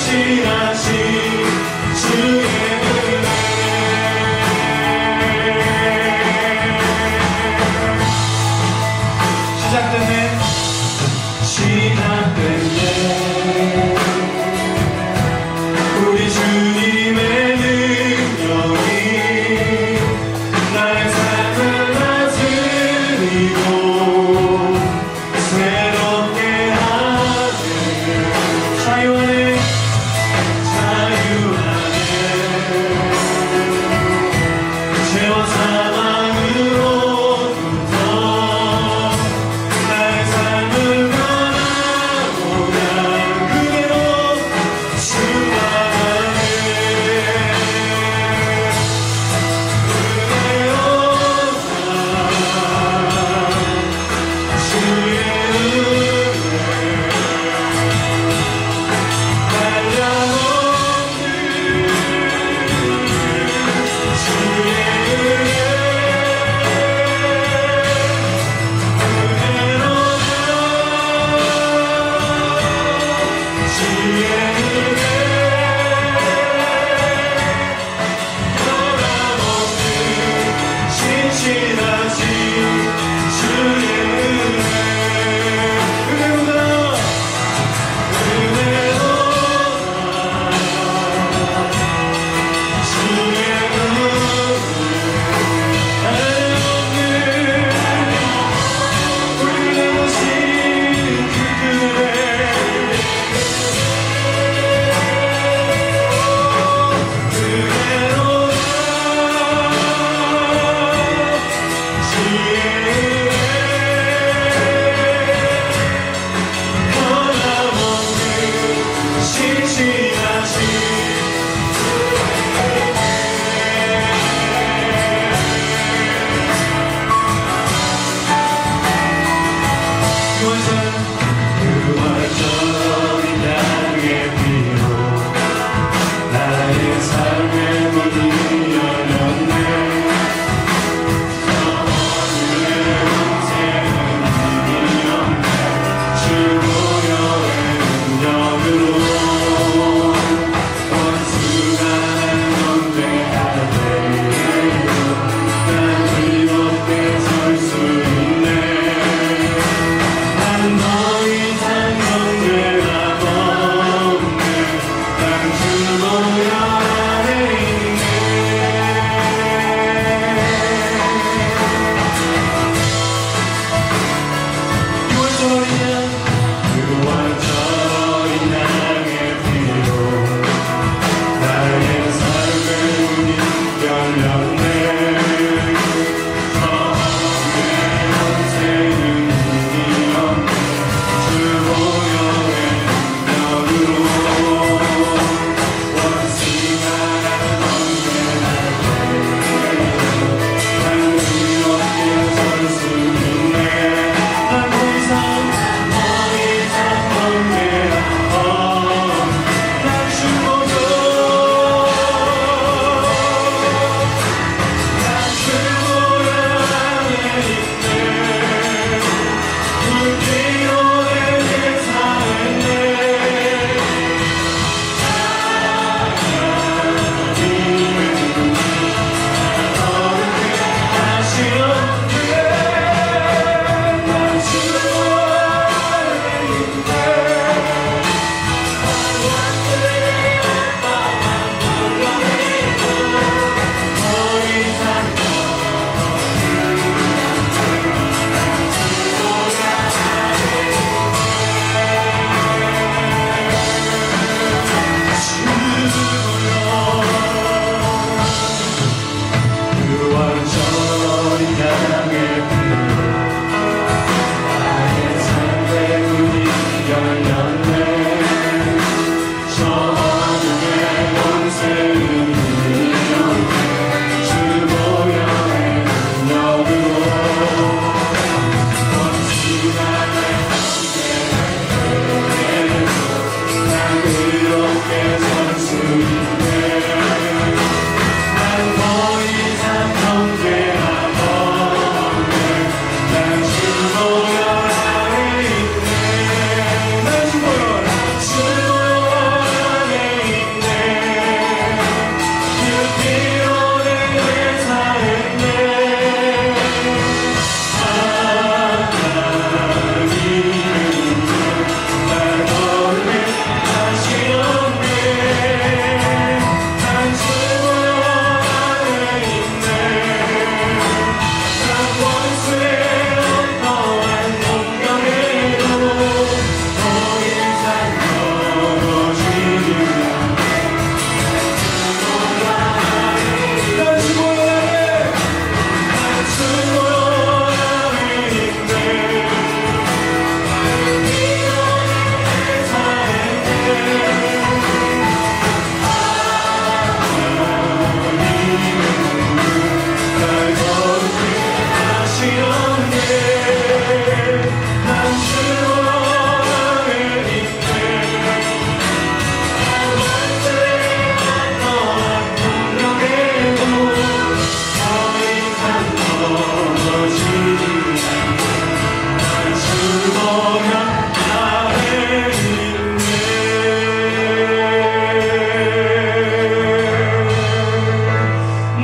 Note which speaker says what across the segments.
Speaker 1: 신실하신 주의 은혜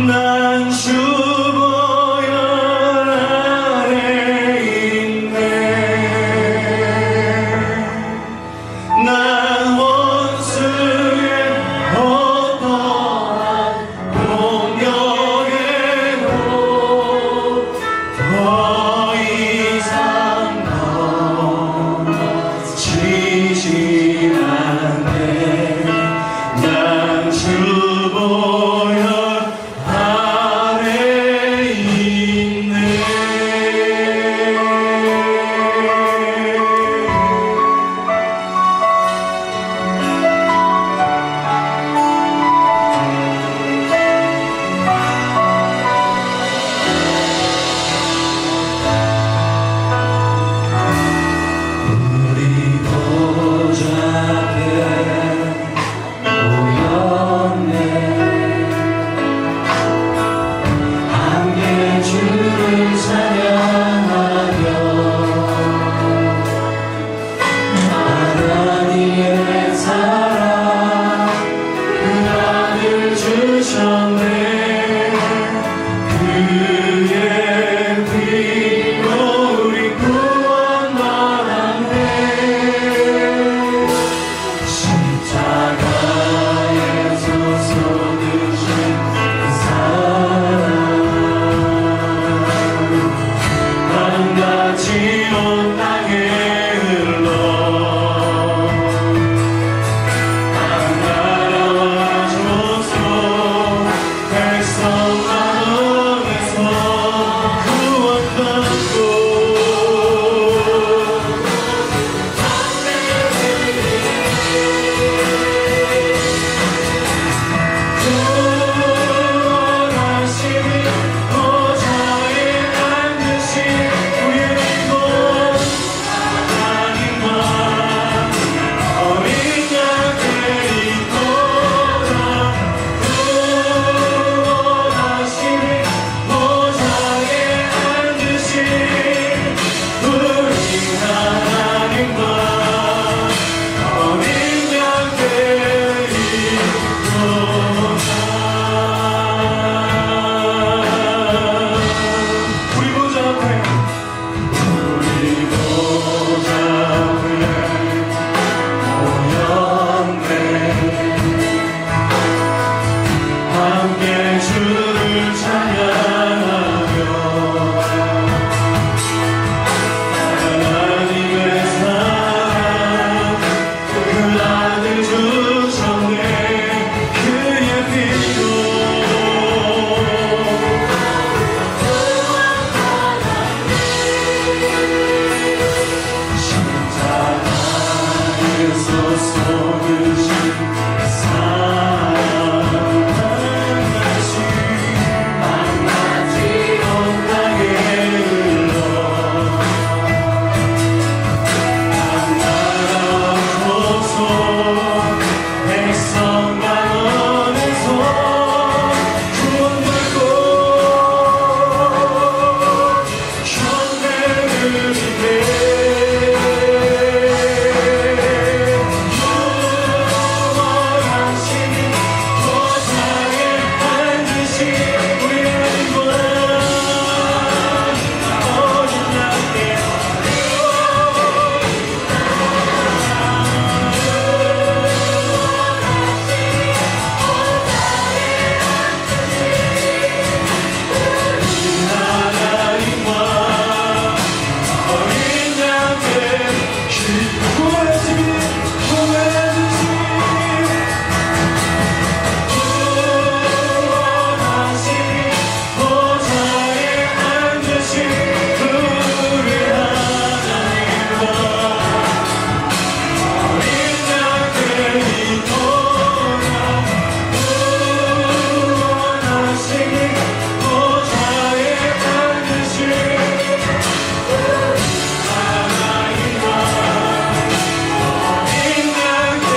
Speaker 1: 난 주보혈 아래 있네. 난 원수의 어떠한 공격에도 더 이상 넘어지지 않네. 난 주보혈 아래 있네. 우리 보좌 앞에 모였네. 함께 주를 찬양하며 하나님의 사랑 그 아들 주셨네. 그의 피로 우리 구원받았네. 십자가에서 쏟으신 그 사랑 밤같이 온 땅에 흘러 나라와 족속 백성 마음에서 구원받고 구원하시니 보좌에 앉으신 우리의 곧 하나님과 어린 양의 있도다. 구원하시니 보좌에 앉으신 우리 하나님과 어린 양의 있도다. 우리 보좌 앞에 모였네. 함께 주를 찬양하며 하나님의 사랑 그 아들 주셨네. 그의 피로 십자가에서 쏟으신 사랑 밤낮이 온 땅에 흘러 나라와 족속 백성 가운데서 구원받고 현대를 이내. 구원하시니 보좌에 앉으신 우리의 구원 어린 양의 하나님과 어린 양의 구원하시니 구원하시니 보좌에 앉으신 우리 하나님과 어린 양의 있도다. 구원하시니 보좌에 앉으신 하나님과 어린 양의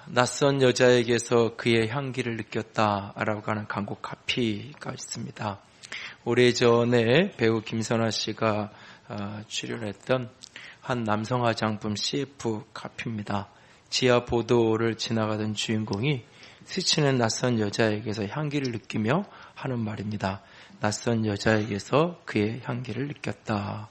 Speaker 2: 낯선 여자에게서 그의 향기를 느꼈다라고 하는 간곡 카피가 있습니다. 오래전에 배우 김선아 씨가 출연했던 한 남성 화장품 CF 카피입니다. 지하 보도를 지나가던 주인공이 스치는 낯선 여자에게서 향기를 느끼며 하는 말입니다. 낯선 여자에게서 그의 향기를 느꼈다.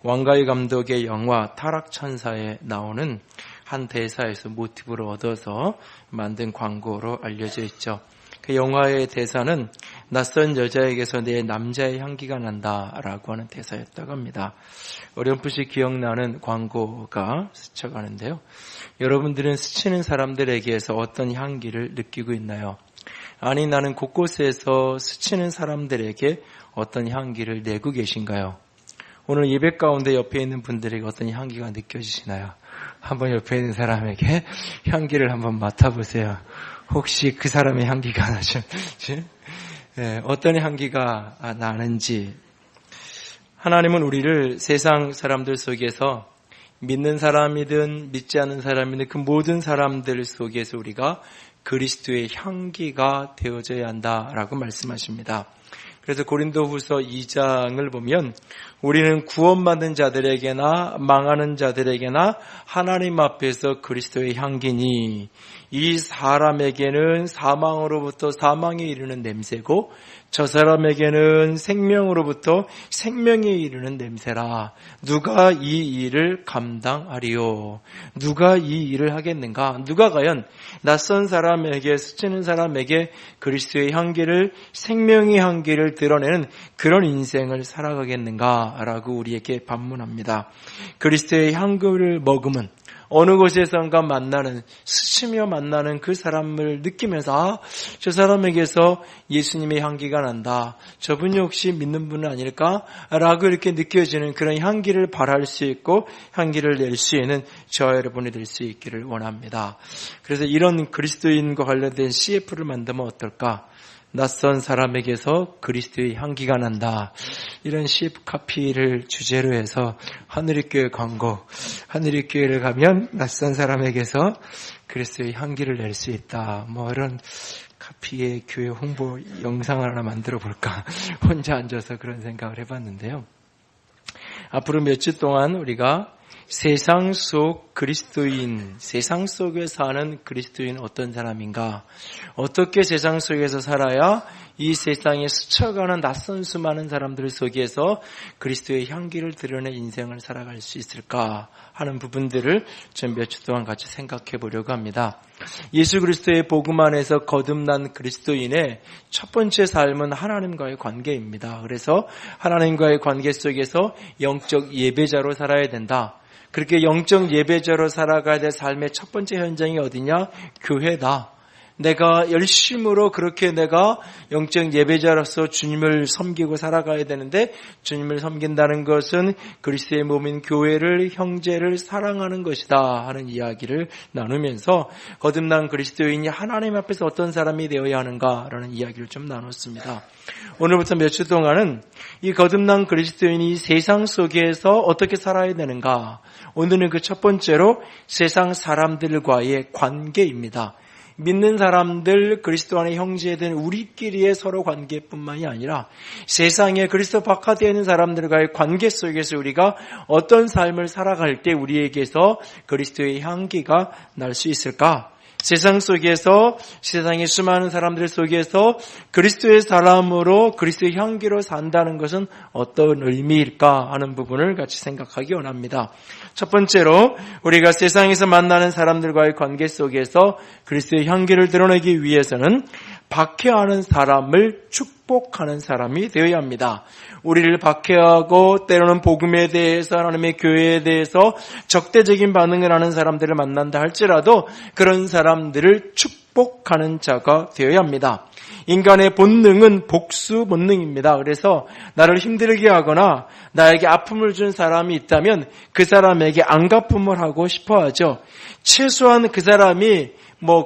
Speaker 2: 왕가위 감독의 영화 타락천사에 나오는 한 대사에서 모티브를 얻어서 만든 광고로 알려져 있죠. 그 영화의 대사는 낯선 여자에게서 내 남자의 향기가 난다라고 하는 대사였다고 합니다. 어렴풋이 기억나는 광고가 스쳐가는데요. 여러분들은 스치는 사람들에게서 어떤 향기를 느끼고 있나요? 아니, 나는 곳곳에서 스치는 사람들에게 어떤 향기를 내고 계신가요? 오늘 예배 가운데 옆에 있는 분들에게 어떤 향기가 느껴지시나요? 한번 옆에 있는 사람에게 향기를 한번 맡아보세요. 혹시 그 사람의 향기가 나셨는지, 어떤 향기가 나는지. 하나님은 우리를 세상 사람들 속에서 믿는 사람이든 믿지 않는 사람이든 그 모든 사람들 속에서 우리가 그리스도의 향기가 되어져야 한다라고 말씀하십니다. 그래서 고린도후서 2장을 보면 우리는 구원받는 자들에게나 망하는 자들에게나 하나님 앞에서 그리스도의 향기니 이 사람에게는 사망으로부터 사망에 이르는 냄새고 저 사람에게는 생명으로부터 생명에 이르는 냄새라. 누가 이 일을 감당하리요? 누가 이 일을 하겠는가? 누가 과연 낯선 사람에게, 스치는 사람에게 그리스도의 향기를, 생명의 향기를 드러내는 그런 인생을 살아가겠는가라고 우리에게 반문합니다. 그리스도의 향기를 머금은 어느 곳에선가 만나는, 스치며 만나는 그 사람을 느끼면서 저 사람에게서 예수님의 향기가 난다. 저분이 혹시 믿는 분은 아닐까? 라고 이렇게 느껴지는 그런 향기를 발할 수 있고 향기를 낼 수 있는 저와 여러분이 될 수 있기를 원합니다. 그래서 이런 그리스도인과 관련된 CF를 만들면 어떨까? 낯선 사람에게서 그리스도의 향기가 난다. 이런 CF 카피를 주제로 해서 하늘의교회 광고, 하늘의교회를 가면 낯선 사람에게서 그리스도의 향기를 낼 수 있다. 이런 카피의 교회 홍보 영상을 하나 만들어 볼까. 혼자 앉아서 그런 생각을 해봤는데요. 앞으로 몇 주 동안 우리가 세상 속 그리스도인, 세상 속에 사는 그리스도인 어떤 사람인가? 어떻게 세상 속에서 살아야 이 세상에 스쳐가는 낯선 수많은 사람들 속에서 그리스도의 향기를 드러내 인생을 살아갈 수 있을까 하는 부분들을 좀 몇 주 동안 같이 생각해 보려고 합니다. 예수 그리스도의 복음 안에서 거듭난 그리스도인의 첫 번째 삶은 하나님과의 관계입니다. 그래서 하나님과의 관계 속에서 영적 예배자로 살아야 된다. 그렇게 영적 예배자로 살아가야 될 삶의 첫 번째 현장이 어디냐? 교회다. 내가 열심으로 그렇게 내가 영적 예배자로서 주님을 섬기고 살아가야 되는데 주님을 섬긴다는 것은 그리스도의 몸인 교회를, 형제를 사랑하는 것이다 하는 이야기를 나누면서 거듭난 그리스도인이 하나님 앞에서 어떤 사람이 되어야 하는가라는 이야기를 좀 나눴습니다. 오늘부터 몇 주 동안은 이 거듭난 그리스도인이 세상 속에서 어떻게 살아야 되는가. 오늘은 그 첫 번째로 세상 사람들과의 관계입니다. 믿는 사람들, 그리스도 안에 형제된 우리끼리의 서로 관계뿐만이 아니라 세상에 그리스도 바깥에 있는 사람들과의 관계 속에서 우리가 어떤 삶을 살아갈 때 우리에게서 그리스도의 향기가 날 수 있을까? 세상 속에서, 세상의 수많은 사람들 속에서 그리스도의 사람으로 그리스도의 향기로 산다는 것은 어떤 의미일까 하는 부분을 같이 생각하기 원합니다. 첫 번째로 우리가 세상에서 만나는 사람들과의 관계 속에서 그리스도의 향기를 드러내기 위해서는 박해하는 사람을 축복하는 사람이 되어야 합니다. 우리를 박해하고 때로는 복음에 대해서 하나님의 교회에 대해서 적대적인 반응을 하는 사람들을 만난다 할지라도 그런 사람들을 축복하는 자가 되어야 합니다. 인간의 본능은 복수 본능입니다. 그래서 나를 힘들게 하거나 나에게 아픔을 준 사람이 있다면 그 사람에게 안갚음을 하고 싶어 하죠. 최소한 그 사람이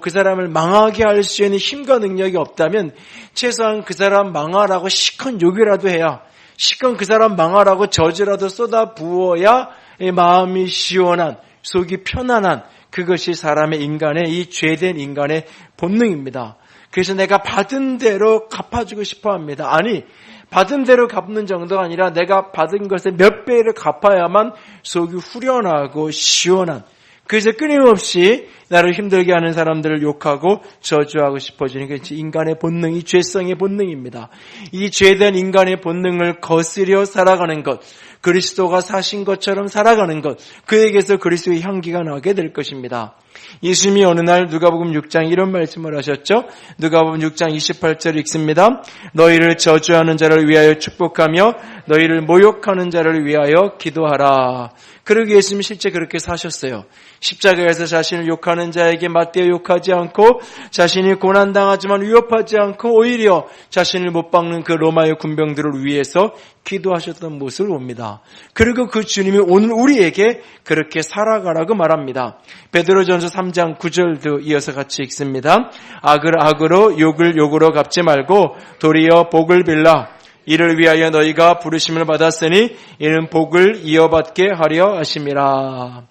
Speaker 2: 그 사람을 망하게 할 수 있는 힘과 능력이 없다면 최소한 그 사람 망하라고 시큰 욕이라도 해야, 시큰 그 사람 망하라고 저주라도 쏟아 부어야 마음이 시원한, 속이 편안한, 그것이 사람의 인간의, 이 죄된 인간의 본능입니다. 그래서 내가 받은 대로 갚아주고 싶어 합니다. 아니, 받은 대로 갚는 정도가 아니라 내가 받은 것의 몇 배를 갚아야만 속이 후련하고 시원한, 그래서 끊임없이 나를 힘들게 하는 사람들을 욕하고 저주하고 싶어지는 게 인간의 본능이 죄성의 본능입니다. 이 죄된 인간의 본능을 거스려 살아가는 것, 그리스도가 사신 것처럼 살아가는 것, 그에게서 그리스도의 향기가 나게 될 것입니다. 예수님이 어느 날 누가복음 6장 이런 말씀을 하셨죠. 누가복음 6장 28절 읽습니다. 너희를 저주하는 자를 위하여 축복하며 너희를 모욕하는 자를 위하여 기도하라. 그러기 예수님이 실제 그렇게 사셨어요. 십자가에서 자신을 욕하는 자에게 맞대어 욕하지 않고, 자신이 고난당하지만 위협하지 않고 오히려 자신을 못 박는 그 로마의 군병들을 위해서 기도하셨던 모습을 봅니다. 그리고 그 주님이 오늘 우리에게 그렇게 살아가라고 말합니다. 베드로전서 3장 9절도 이어서 같이 읽습니다. 악을 악으로 욕을 욕으로 갚지 말고 도리어 복을 빌라. 이를 위하여 너희가 부르심을 받았으니 이는 복을 이어받게 하려 하심이라.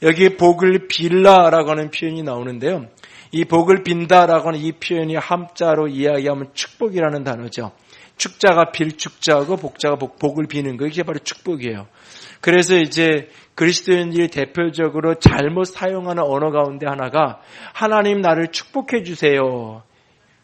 Speaker 2: 여기 복을 빌라라고 하는 표현이 나오는데요. 이 복을 빈다라고 하는 이 표현이 함자로 이야기하면 축복이라는 단어죠. 축자가 빌 축자고 복자가 복을 비는 거, 이게 바로 축복이에요. 그래서 이제 그리스도인들이 대표적으로 잘못 사용하는 언어 가운데 하나가 하나님 나를 축복해 주세요.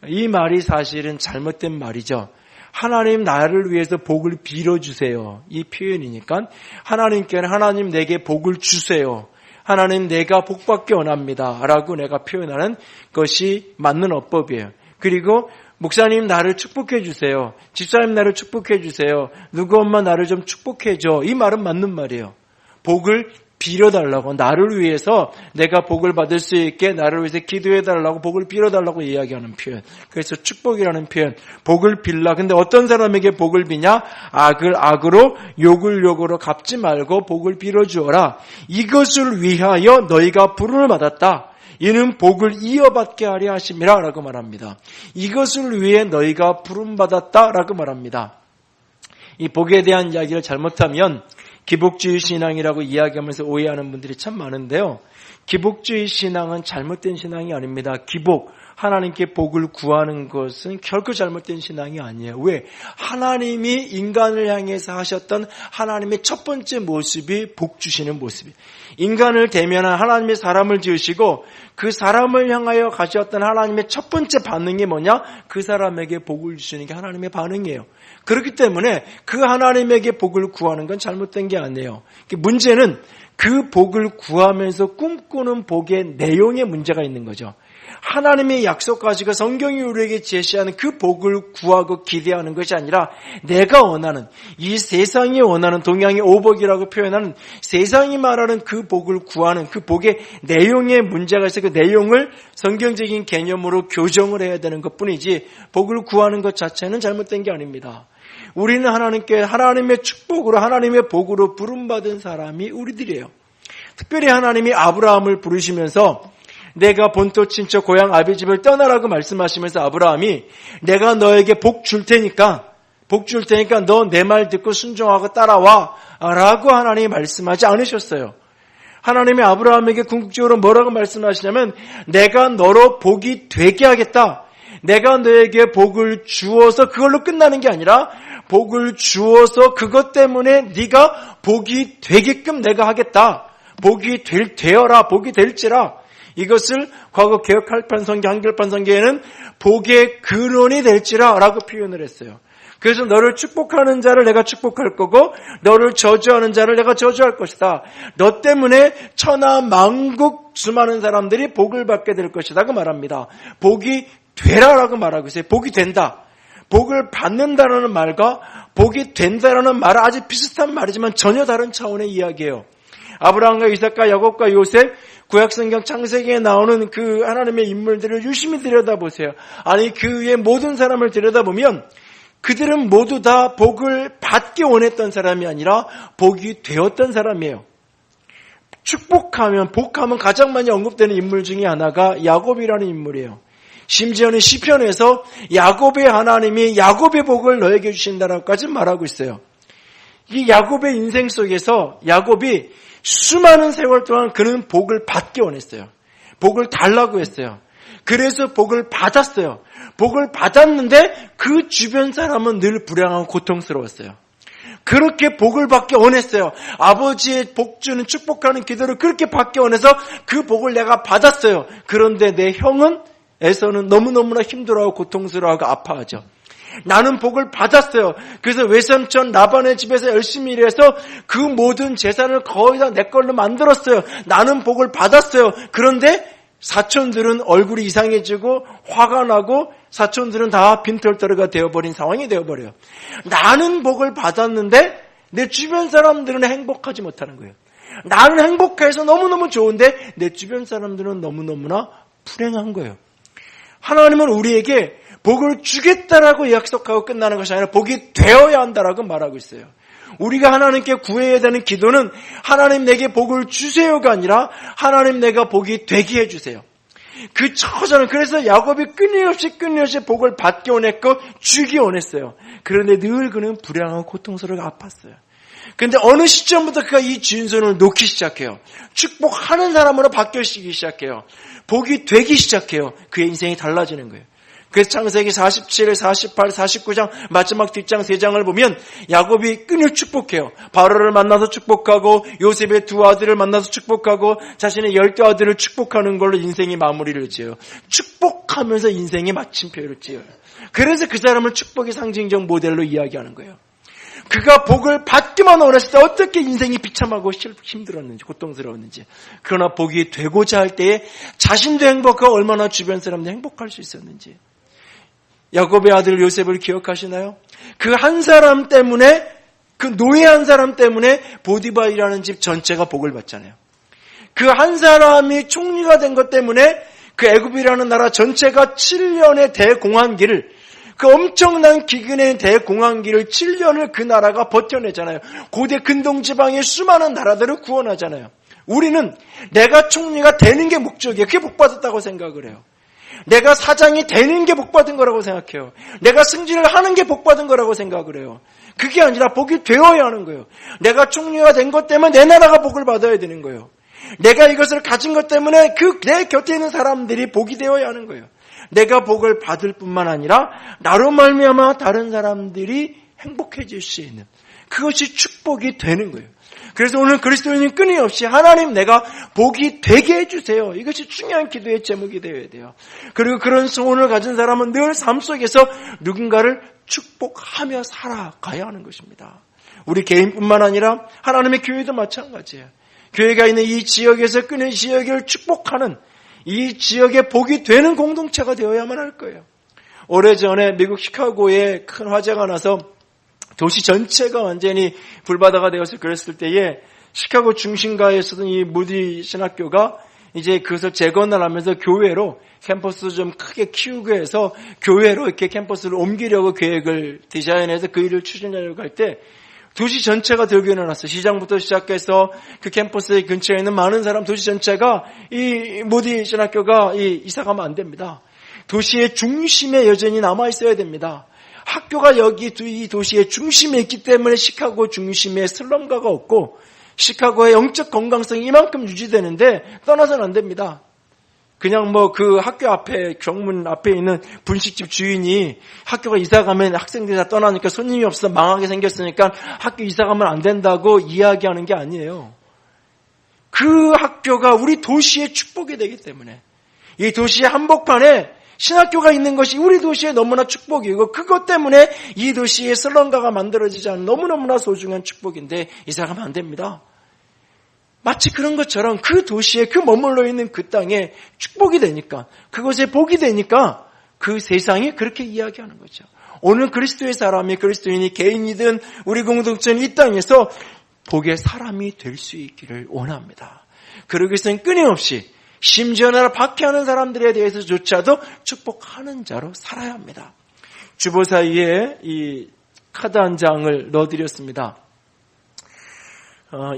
Speaker 2: 이 말이 사실은 잘못된 말이죠. 하나님 나를 위해서 복을 빌어주세요. 이 표현이니까 하나님께는 하나님 내게 복을 주세요. 하나님 내가 복받기 원합니다. 라고 내가 표현하는 것이 맞는 어법이에요. 그리고 목사님 나를 축복해 주세요. 집사님 나를 축복해 주세요. 누구 엄마 나를 좀 축복해 줘. 이 말은 맞는 말이에요. 복을 빌어달라고, 나를 위해서 내가 복을 받을 수 있게 나를 위해서 기도해달라고, 복을 빌어달라고 이야기하는 표현. 그래서 축복이라는 표현, 복을 빌라. 근데 어떤 사람에게 복을 비냐? 악을 악으로 욕을 욕으로 갚지 말고 복을 빌어주어라. 이것을 위하여 너희가 부름을 받았다. 이는 복을 이어받게 하려 하심이라 라고 말합니다. 이것을 위해 너희가 부름받았다 라고 말합니다. 이 복에 대한 이야기를 잘못하면 기복주의 신앙이라고 이야기하면서 오해하는 분들이 참 많은데요. 기복주의 신앙은 잘못된 신앙이 아닙니다. 기복, 하나님께 복을 구하는 것은 결코 잘못된 신앙이 아니에요. 왜? 하나님이 인간을 향해서 하셨던 하나님의 첫 번째 모습이 복 주시는 모습이에요. 인간을 대면한 하나님의 사람을 지으시고 그 사람을 향하여 가셨던 하나님의 첫 번째 반응이 뭐냐? 그 사람에게 복을 주시는 게 하나님의 반응이에요. 그렇기 때문에 그 하나님에게 복을 구하는 건 잘못된 게 아니에요. 문제는 그 복을 구하면서 꿈꾸는 복의 내용에 문제가 있는 거죠. 하나님의 약속 가지고 성경이 우리에게 제시하는 그 복을 구하고 기대하는 것이 아니라 내가 원하는, 이 세상이 원하는, 동양의 오복이라고 표현하는 세상이 말하는 그 복을 구하는 그 복의 내용에 문제가 있어 그 내용을 성경적인 개념으로 교정을 해야 되는 것뿐이지 복을 구하는 것 자체는 잘못된 게 아닙니다. 우리는 하나님께 하나님의 축복으로, 하나님의 복으로 부름받은 사람이 우리들이에요. 특별히 하나님이 아브라함을 부르시면서 내가 본토 친척 고향 아비집을 떠나라고 말씀하시면서 아브라함이 내가 너에게 복 줄 테니까 너 내 말 듣고 순종하고 따라와 라고 하나님이 말씀하지 않으셨어요. 하나님이 아브라함에게 궁극적으로 뭐라고 말씀하시냐면 내가 너로 복이 되게 하겠다. 내가 너에게 복을 주어서 그걸로 끝나는 게 아니라 복을 주어서 그것 때문에 네가 복이 되게끔 내가 하겠다. 복이 되어라. 복이 될지라. 이것을 과거 개혁할판 성경, 한글판 성경에는 복의 근원이 될지라 라고 표현을 했어요. 그래서 너를 축복하는 자를 내가 축복할 거고 너를 저주하는 자를 내가 저주할 것이다. 너 때문에 천하 만국 수많은 사람들이 복을 받게 될 것이다 그 말합니다. 복이 되라라고 말하고 있어요. 복이 된다. 복을 받는다라는 말과 복이 된다라는 말은 아주 비슷한 말이지만 전혀 다른 차원의 이야기예요. 아브라함과 이삭과 야곱과 요셉, 구약성경 창세기에 나오는 그 하나님의 인물들을 유심히 들여다보세요. 아니 그 위에 모든 사람을 들여다보면 그들은 모두 다 복을 받기 원했던 사람이 아니라 복이 되었던 사람이에요. 축복하면, 복하면 가장 많이 언급되는 인물 중에 하나가 야곱이라는 인물이에요. 심지어는 시편에서 야곱의 하나님이 야곱의 복을 너에게 주신다라고까지 말하고 있어요. 이 야곱의 인생 속에서 야곱이 수많은 세월 동안 그는 복을 받기 원했어요. 복을 달라고 했어요. 그래서 복을 받았어요. 복을 받았는데 그 주변 사람은 늘 불행하고 고통스러웠어요. 그렇게 복을 받기 원했어요. 아버지의 복 주는 축복하는 기도를 그렇게 받기 원해서 그 복을 내가 받았어요. 그런데 내 형은 에서는 너무너무나 힘들어하고 고통스러워하고 아파하죠. 나는 복을 받았어요. 그래서 외삼촌 라반의 집에서 열심히 일해서 그 모든 재산을 거의 다 내 걸로 만들었어요. 나는 복을 받았어요. 그런데 사촌들은 얼굴이 이상해지고 화가 나고 사촌들은 다 빈털터리가 되어버린 상황이 되어버려요. 나는 복을 받았는데 내 주변 사람들은 행복하지 못하는 거예요. 나는 행복해서 너무너무 좋은데 내 주변 사람들은 너무너무나 불행한 거예요. 하나님은 우리에게 복을 주겠다라고 약속하고 끝나는 것이 아니라 복이 되어야 한다라고 말하고 있어요. 우리가 하나님께 구해야 되는 기도는 하나님 내게 복을 주세요가 아니라 하나님 내가 복이 되게 해주세요. 그 처자는 그래서 야곱이 끊임없이 복을 받기 원했고 주기 원했어요. 그런데 늘 그는 불행하고 고통스럽고 아팠어요. 그런데 어느 시점부터 그가 이 주인손을 놓기 시작해요. 축복하는 사람으로 바뀌기 시작해요. 복이 되기 시작해요. 그의 인생이 달라지는 거예요. 그래서 창세기 47, 48, 49장 마지막 뒷장 3장을 보면 야곱이 끊임없이 축복해요. 바로를 만나서 축복하고 요셉의 2 아들을 만나서 축복하고 자신의 10개 아들을 축복하는 걸로 인생이 마무리를 지어요. 축복하면서 인생의 마침표를 지어요. 그래서 그 사람을 축복의 상징적 모델로 이야기하는 거예요. 그가 복을 받기만 원했을 때 어떻게 인생이 비참하고 힘들었는지 고통스러웠는지, 그러나 복이 되고자 할 때에 자신도 행복하고 얼마나 주변 사람도 행복할 수 있었는지. 야곱의 아들 요셉을 기억하시나요? 그 한 사람 때문에, 그 노예 한 사람 때문에 보디발이라는 집 전체가 복을 받잖아요. 그 한 사람이 총리가 된 것 때문에 그 애굽이라는 나라 전체가 7년의 대공황기를, 그 엄청난 기근의 대공황기를 7년을 그 나라가 버텨내잖아요. 고대 근동지방의 수많은 나라들을 구원하잖아요. 우리는 내가 총리가 되는 게 목적이에요. 그게 복받았다고 생각을 해요. 내가 사장이 되는 게 복받은 거라고 생각해요. 내가 승진을 하는 게 복받은 거라고 생각을 해요. 그게 아니라 복이 되어야 하는 거예요. 내가 총리가 된 것 때문에 내 나라가 복을 받아야 되는 거예요. 내가 이것을 가진 것 때문에 내 곁에 있는 사람들이 복이 되어야 하는 거예요. 내가 복을 받을 뿐만 아니라 나로 말미암아 다른 사람들이 행복해질 수 있는, 그것이 축복이 되는 거예요. 그래서 오늘 그리스도인은 끊임없이 하나님 내가 복이 되게 해주세요. 이것이 중요한 기도의 제목이 되어야 돼요. 그리고 그런 소원을 가진 사람은 늘 삶 속에서 누군가를 축복하며 살아가야 하는 것입니다. 우리 개인뿐만 아니라 하나님의 교회도 마찬가지예요. 교회가 있는 이 지역에서 끊임 지역을 축복하는, 이 지역에 복이 되는 공동체가 되어야만 할 거예요. 오래전에 미국 시카고에 큰 화재가 나서 도시 전체가 완전히 불바다가 되어서 그랬을 때에 시카고 중심가에서던 이 무디 신학교가 이제 그것을 재건을 하면서 교회로 캠퍼스를 좀 크게 키우고 해서 교회로 이렇게 캠퍼스를 옮기려고 계획을 디자인해서 그 일을 추진하려고 할 때 도시 전체가 들고 일어났어요. 시장부터 시작해서 그 캠퍼스 근처에 있는 많은 사람, 도시 전체가 이 무디 신학교가 이사가면 안 됩니다. 도시의 중심에 여전히 남아있어야 됩니다. 학교가 여기 이 도시의 중심에 있기 때문에 시카고 중심에 슬럼가가 없고 시카고의 영적 건강성이 이만큼 유지되는데 떠나서는 안 됩니다. 그냥 그 학교 앞에, 정문 앞에 있는 분식집 주인이 학교가 이사가면 학생들이 다 떠나니까 손님이 없어 망하게 생겼으니까 학교 이사가면 안 된다고 이야기하는 게 아니에요. 그 학교가 우리 도시의 축복이 되기 때문에, 이 도시의 한복판에 신학교가 있는 것이 우리 도시에 너무나 축복이고, 그것 때문에 이 도시에 슬럼가가 만들어지지 않은 너무너무나 소중한 축복인데 이사가면 안 됩니다. 마치 그런 것처럼 그 도시에, 그 머물러 있는 그 땅에 축복이 되니까, 그것에 복이 되니까 그 세상이 그렇게 이야기하는 거죠. 오늘 그리스도의 사람이, 그리스도인이 개인이든 우리 공동체는 이 땅에서 복의 사람이 될 수 있기를 원합니다. 그러기 위해서는 끊임없이 심지어 나를 박해하는 사람들에 대해서조차도 축복하는 자로 살아야 합니다. 주보사위에 이 카드 한 장을 넣어드렸습니다.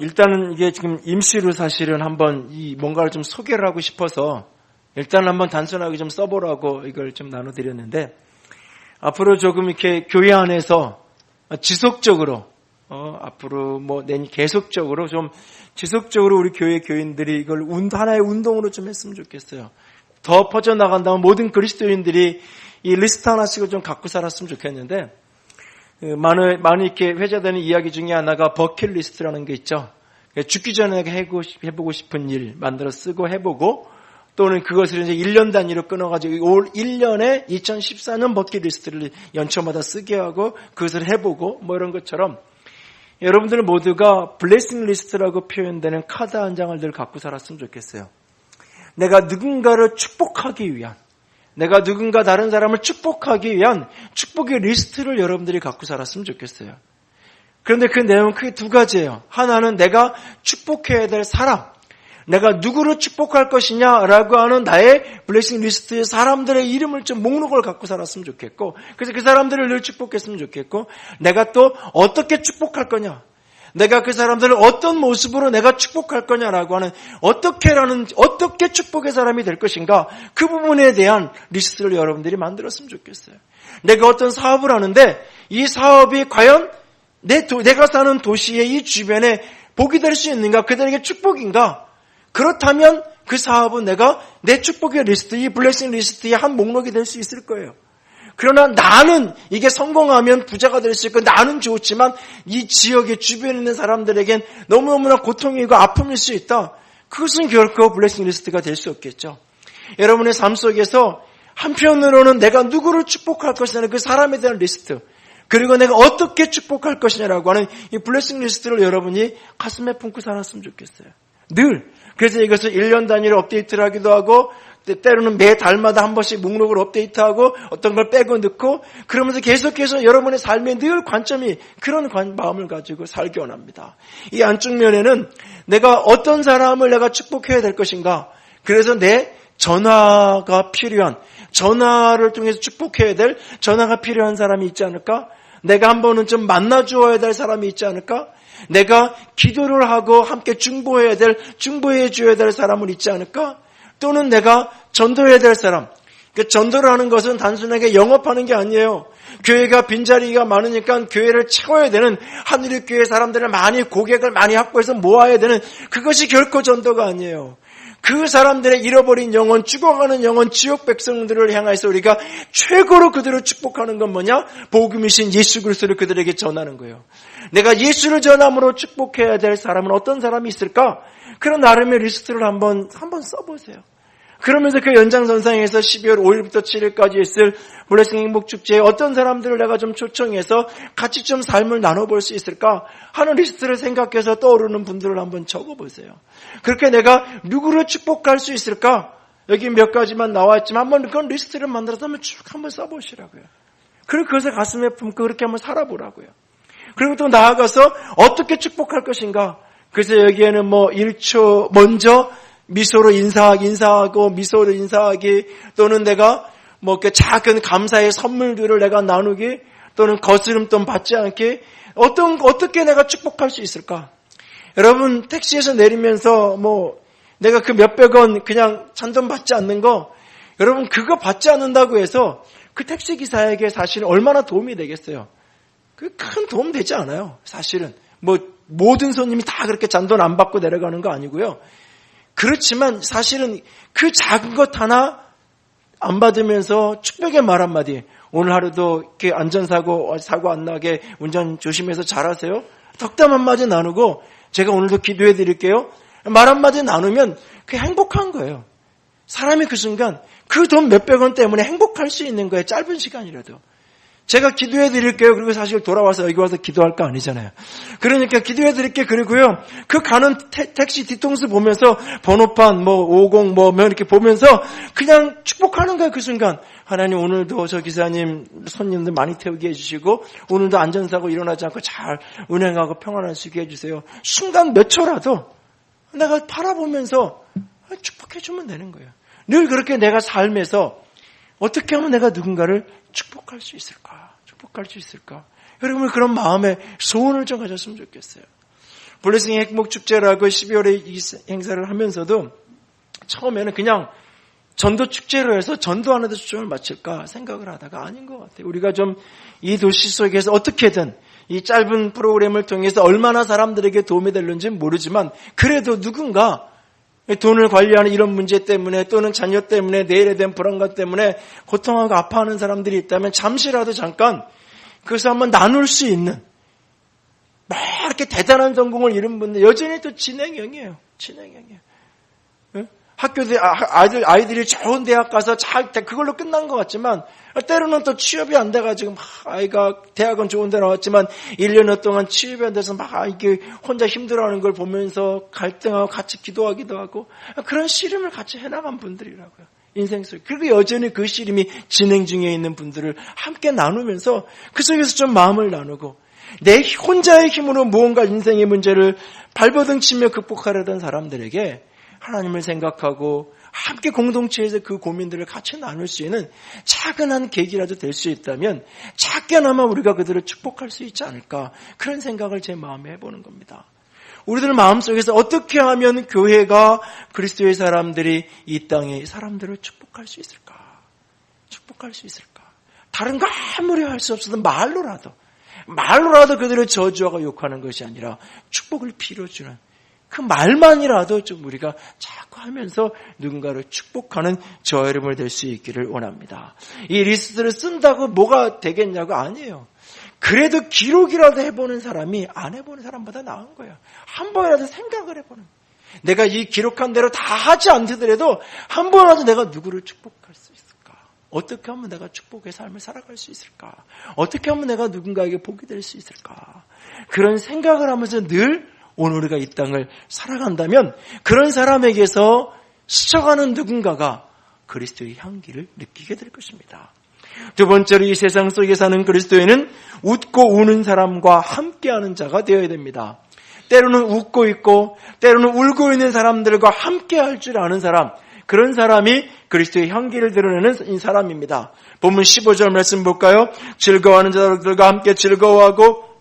Speaker 2: 일단은 이게 지금 임시로 사실은 한번 뭔가를 좀 소개를 하고 싶어서 일단 한번 단순하게 좀 써보라고 이걸 좀 나눠드렸는데, 앞으로 조금 이렇게 교회 안에서 지속적으로 앞으로 계속적으로 좀 지속적으로 우리 교회 교인들이 이걸 하나의 운동으로 좀 했으면 좋겠어요. 더 퍼져나간다면 모든 그리스도인들이 이 리스트 하나씩을 좀 갖고 살았으면 좋겠는데, 많이 이렇게 회자되는 이야기 중에 하나가 버킷리스트라는 게 있죠. 죽기 전에 해보고 싶은 일 만들어 쓰고 해보고, 또는 그것을 이제 1년 단위로 끊어가지고 올 1년에 2014년 버킷리스트를 연초마다 쓰게 하고 그것을 해보고 뭐 이런 것처럼 여러분들 모두가 블레싱 리스트라고 표현되는 카드 한 장을 늘 갖고 살았으면 좋겠어요. 내가 누군가를 축복하기 위한, 내가 누군가 다른 사람을 축복하기 위한 축복의 리스트를 여러분들이 갖고 살았으면 좋겠어요. 그런데 그 내용은 크게 두 가지예요. 하나는 내가 축복해야 될 사람, 내가 누구를 축복할 것이냐라고 하는 나의 블레싱 리스트의 사람들의 이름을 좀 목록을 갖고 살았으면 좋겠고, 그래서 그 사람들을 늘 축복했으면 좋겠고, 내가 또 어떻게 축복할 거냐, 내가 그 사람들을 어떤 모습으로 내가 축복할 거냐라고 하는 어떻게 축복의 사람이 될 것인가, 그 부분에 대한 리스트를 여러분들이 만들었으면 좋겠어요. 내가 어떤 사업을 하는데 이 사업이 과연 내가 사는 도시의 이 주변에 복이 될 수 있는가, 그들에게 축복인가? 그렇다면 그 사업은 내가 내 축복의 리스트, 이 블레싱 리스트의 한 목록이 될 수 있을 거예요. 그러나 나는 이게 성공하면 부자가 될 수 있고 나는 좋지만 이 지역의 주변에 있는 사람들에겐 너무너무나 고통이고 아픔일 수 있다. 그것은 결코 블레싱 리스트가 될 수 없겠죠. 여러분의 삶 속에서 한편으로는 내가 누구를 축복할 것이냐는 그 사람에 대한 리스트, 그리고 내가 어떻게 축복할 것이냐라고 하는 이 블레싱 리스트를 여러분이 가슴에 품고 살았으면 좋겠어요. 늘. 그래서 이것을 1년 단위로 업데이트를 하기도 하고, 때로는 매 달마다 한 번씩 목록을 업데이트하고 어떤 걸 빼고 넣고, 그러면서 계속해서 여러분의 삶에 늘 관점이 그런 마음을 가지고 살기 원합니다. 이 안쪽 면에는 내가 어떤 사람을 내가 축복해야 될 것인가, 그래서 내 전화가 필요한, 전화를 통해서 축복해야 될 전화가 필요한 사람이 있지 않을까? 내가 한 번은 좀 만나주어야 될 사람이 있지 않을까? 내가 기도를 하고 함께 중보해 줘야 될 사람은 있지 않을까? 또는 내가 전도해야 될 사람. 전도를 하는 것은 단순하게 영업하는 게 아니에요. 교회가 빈자리가 많으니까 교회를 채워야 되는, 하늘의 교회 사람들을 많이, 고객을 많이 확보해서 모아야 되는, 그것이 결코 전도가 아니에요. 그 사람들의 잃어버린 영혼, 죽어가는 영혼, 지옥 백성들을 향해서 우리가 최고로 그들을 축복하는 건 뭐냐? 복음이신 예수 그리스도를 그들에게 전하는 거예요. 내가 예수를 전함으로 축복해야 될 사람은 어떤 사람이 있을까? 그런 나름의 리스트를 한번 써보세요. 그러면서 그 연장선상에서 12월 5일부터 7일까지 있을 블레싱 행복축제에 어떤 사람들을 내가 좀 초청해서 같이 좀 삶을 나눠볼 수 있을까 하는 리스트를 생각해서 떠오르는 분들을 한번 적어보세요. 그렇게 내가 누구를 축복할 수 있을까? 여기 몇 가지만 나와 있지만 한번 그런 리스트를 만들어서 한번 써보시라고요. 그리고 그것을 가슴에 품고 그렇게 한번 살아보라고요. 그리고 또 나아가서 어떻게 축복할 것인가? 그래서 여기에는 1초 먼저 미소로 인사하고 미소로 인사하기, 또는 내가 작은 감사의 선물들을 내가 나누기, 또는 거스름돈 받지 않기, 어떻게 내가 축복할 수 있을까? 여러분, 택시에서 내리면서 내가 그 몇백 원 그냥 잔돈 받지 않는 거, 여러분 그거 받지 않는다고 해서 그 택시 기사에게 사실 얼마나 도움이 되겠어요? 그 큰 도움 되지 않아요. 사실은 모든 손님이 다 그렇게 잔돈 안 받고 내려가는 거 아니고요. 그렇지만 사실은 그 작은 것 하나 안 받으면서 축복의 말 한마디, 오늘 하루도 이렇게 안전사고 사고 안 나게 운전 조심해서 잘하세요, 덕담 한마디 나누고 제가 오늘도 기도해 드릴게요, 말 한마디 나누면 그게 행복한 거예요. 사람이 그 순간 그 돈 몇백 원 때문에 행복할 수 있는 거예요. 짧은 시간이라도. 제가 기도해 드릴게요. 그리고 사실 돌아와서 여기 와서 기도할 거 아니잖아요. 그러니까 기도해 드릴게요. 그리고요, 그 가는 택시 뒤통수 보면서 번호판 50 이렇게 보면서 그냥 축복하는 거예요. 그 순간 하나님 오늘도 저 기사님 손님들 많이 태우게 해주시고 오늘도 안전사고 일어나지 않고 잘 운행하고 평안할 수 있게 해주세요. 순간 몇 초라도 내가 바라보면서 축복해 주면 되는 거예요. 늘 그렇게 내가 삶에서 어떻게 하면 내가 누군가를 축복할 수 있을까? 축복할 수 있을까? 여러분 그런 마음의 소원을 좀 가졌으면 좋겠어요. 블레싱 행복축제라고 12월에 이 행사를 하면서도 처음에는 그냥 전도축제로 해서 전도하는 데 초점을 맞출까 생각을 하다가 아닌 것 같아요. 우리가 좀 이 도시 속에서 어떻게든 이 짧은 프로그램을 통해서 얼마나 사람들에게 도움이 될는지는 모르지만 그래도 누군가 돈을 관리하는 이런 문제 때문에 또는 자녀 때문에 내일에 대한 불안감 때문에 고통하고 아파하는 사람들이 있다면 잠시라도 잠깐 그것을 한번 나눌 수 있는 막 이렇게 대단한 성공을 이룬 분들 여전히 또 진행형이에요. 진행형이에요. 학교에 아이들이 좋은 대학 가서 잘 그걸로 끝난 것 같지만 때로는 또 취업이 안 돼가지고 막 아이가 대학은 좋은 데 나왔지만 1년 동안 취업이 안 돼서 막 이게 혼자 힘들어하는 걸 보면서 갈등하고 같이 기도하기도 하고 그런 씨름을 같이 해나간 분들이라고요. 인생 속. 그리고 여전히 그 씨름이 진행 중에 있는 분들을 함께 나누면서 그 속에서 좀 마음을 나누고 내 혼자의 힘으로 무언가 인생의 문제를 발버둥 치며 극복하려던 사람들에게 하나님을 생각하고 함께 공동체에서 그 고민들을 같이 나눌 수 있는 작은 한 계기라도 될 수 있다면 작게나마 우리가 그들을 축복할 수 있지 않을까 그런 생각을 제 마음에 해보는 겁니다. 우리들 마음속에서 어떻게 하면 교회가 그리스도의 사람들이 이 땅에 사람들을 축복할 수 있을까? 축복할 수 있을까? 다른 거 아무리 할 수 없어도 말로라도 그들을 저주하고 욕하는 것이 아니라 축복을 빌어주는 그 말만이라도 좀 우리가 자꾸 하면서 누군가를 축복하는 저와 여러분이 될 수 있기를 원합니다. 이 리스트를 쓴다고 뭐가 되겠냐고 아니에요. 그래도 기록이라도 해보는 사람이 안 해보는 사람보다 나은 거예요. 한 번이라도 생각을 해보는 거예요. 내가 이 기록한 대로 다 하지 않더라도 한 번이라도 내가 누구를 축복할 수 있을까? 어떻게 하면 내가 축복의 삶을 살아갈 수 있을까? 어떻게 하면 내가 누군가에게 복이 될 수 있을까? 그런 생각을 하면서 늘 오늘 우리가 이 땅을 살아간다면 그런 사람에게서 스쳐가는 누군가가 그리스도의 향기를 느끼게 될 것입니다. 두 번째로 이 세상 속에 사는 그리스도인은 웃고 우는 사람과 함께하는 자가 되어야 됩니다. 때로는 웃고 있고 때로는 울고 있는 사람들과 함께할 줄 아는 사람, 그런 사람이 그리스도의 향기를 드러내는 이 사람입니다. 본문 15절 말씀 볼까요? 즐거워하는 자들과 함께 즐거워하고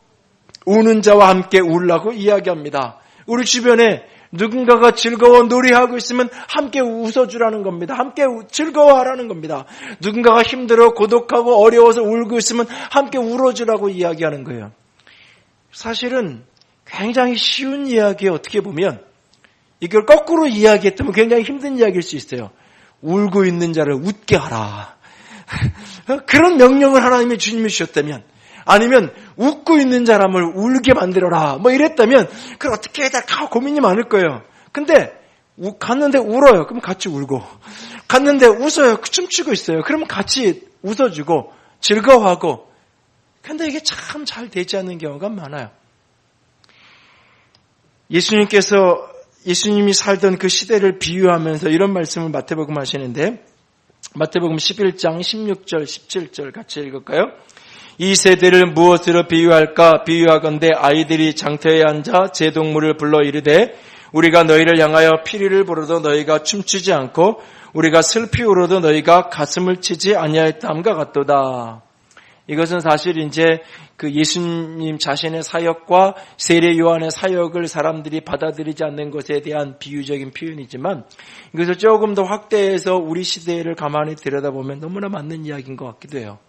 Speaker 2: 우는 자와 함께 울라고 이야기합니다. 우리 주변에 누군가가 즐거워 놀이하고 있으면 함께 웃어주라는 겁니다. 함께 즐거워하라는 겁니다. 누군가가 힘들어 고독하고 어려워서 울고 있으면 함께 울어주라고 이야기하는 거예요. 사실은 굉장히 쉬운 이야기에 어떻게 보면 이걸 거꾸로 이야기했다면 굉장히 힘든 이야기일 수 있어요. 울고 있는 자를 웃게 하라. 그런 명령을 하나님이 주님이 주셨다면, 아니면 웃고 있는 사람을 울게 만들어라 뭐 이랬다면 그걸 어떻게 해야 될까 고민이 많을 거예요. 근데 갔는데 울어요. 그럼 같이 울고, 갔는데 웃어요. 춤추고 있어요. 그러면 같이 웃어주고 즐거워하고. 근데 이게 참 잘 되지 않는 경우가 많아요. 예수님이 살던 그 시대를 비유하면서 이런 말씀을 마태복음 하시는데, 마태복음 11장 16절 17절 같이 읽을까요? 이 세대를 무엇으로 비유할까? 비유하건대 아이들이 장터에 앉아 제동물을 불러 이르되 우리가 너희를 향하여 피리를 부르도 너희가 춤추지 않고 우리가 슬피 울어도 너희가 가슴을 치지 아니하였다함과 같도다. 이것은 사실 이제 그 예수님 자신의 사역과 세례 요한의 사역을 사람들이 받아들이지 않는 것에 대한 비유적인 표현이지만, 이것을 조금 더 확대해서 우리 시대를 가만히 들여다보면 너무나 맞는 이야기인 것 같기도 해요.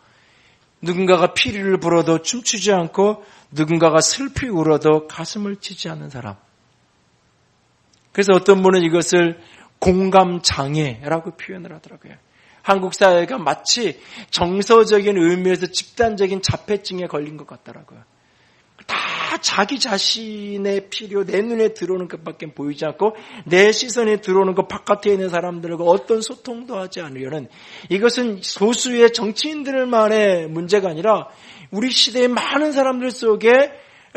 Speaker 2: 누군가가 피리를 불어도 춤추지 않고 누군가가 슬피 울어도 가슴을 치지 않는 사람. 그래서 어떤 분은 이것을 공감장애라고 표현을 하더라고요. 한국 사회가 마치 정서적인 의미에서 집단적인 자폐증에 걸린 것 같더라고요. 다 자기 자신의 필요, 내 눈에 들어오는 것밖에 보이지 않고 내 시선에 들어오는 것 바깥에 있는 사람들과 어떤 소통도 하지 않으려는, 이것은 소수의 정치인들만의 문제가 아니라 우리 시대의 많은 사람들 속에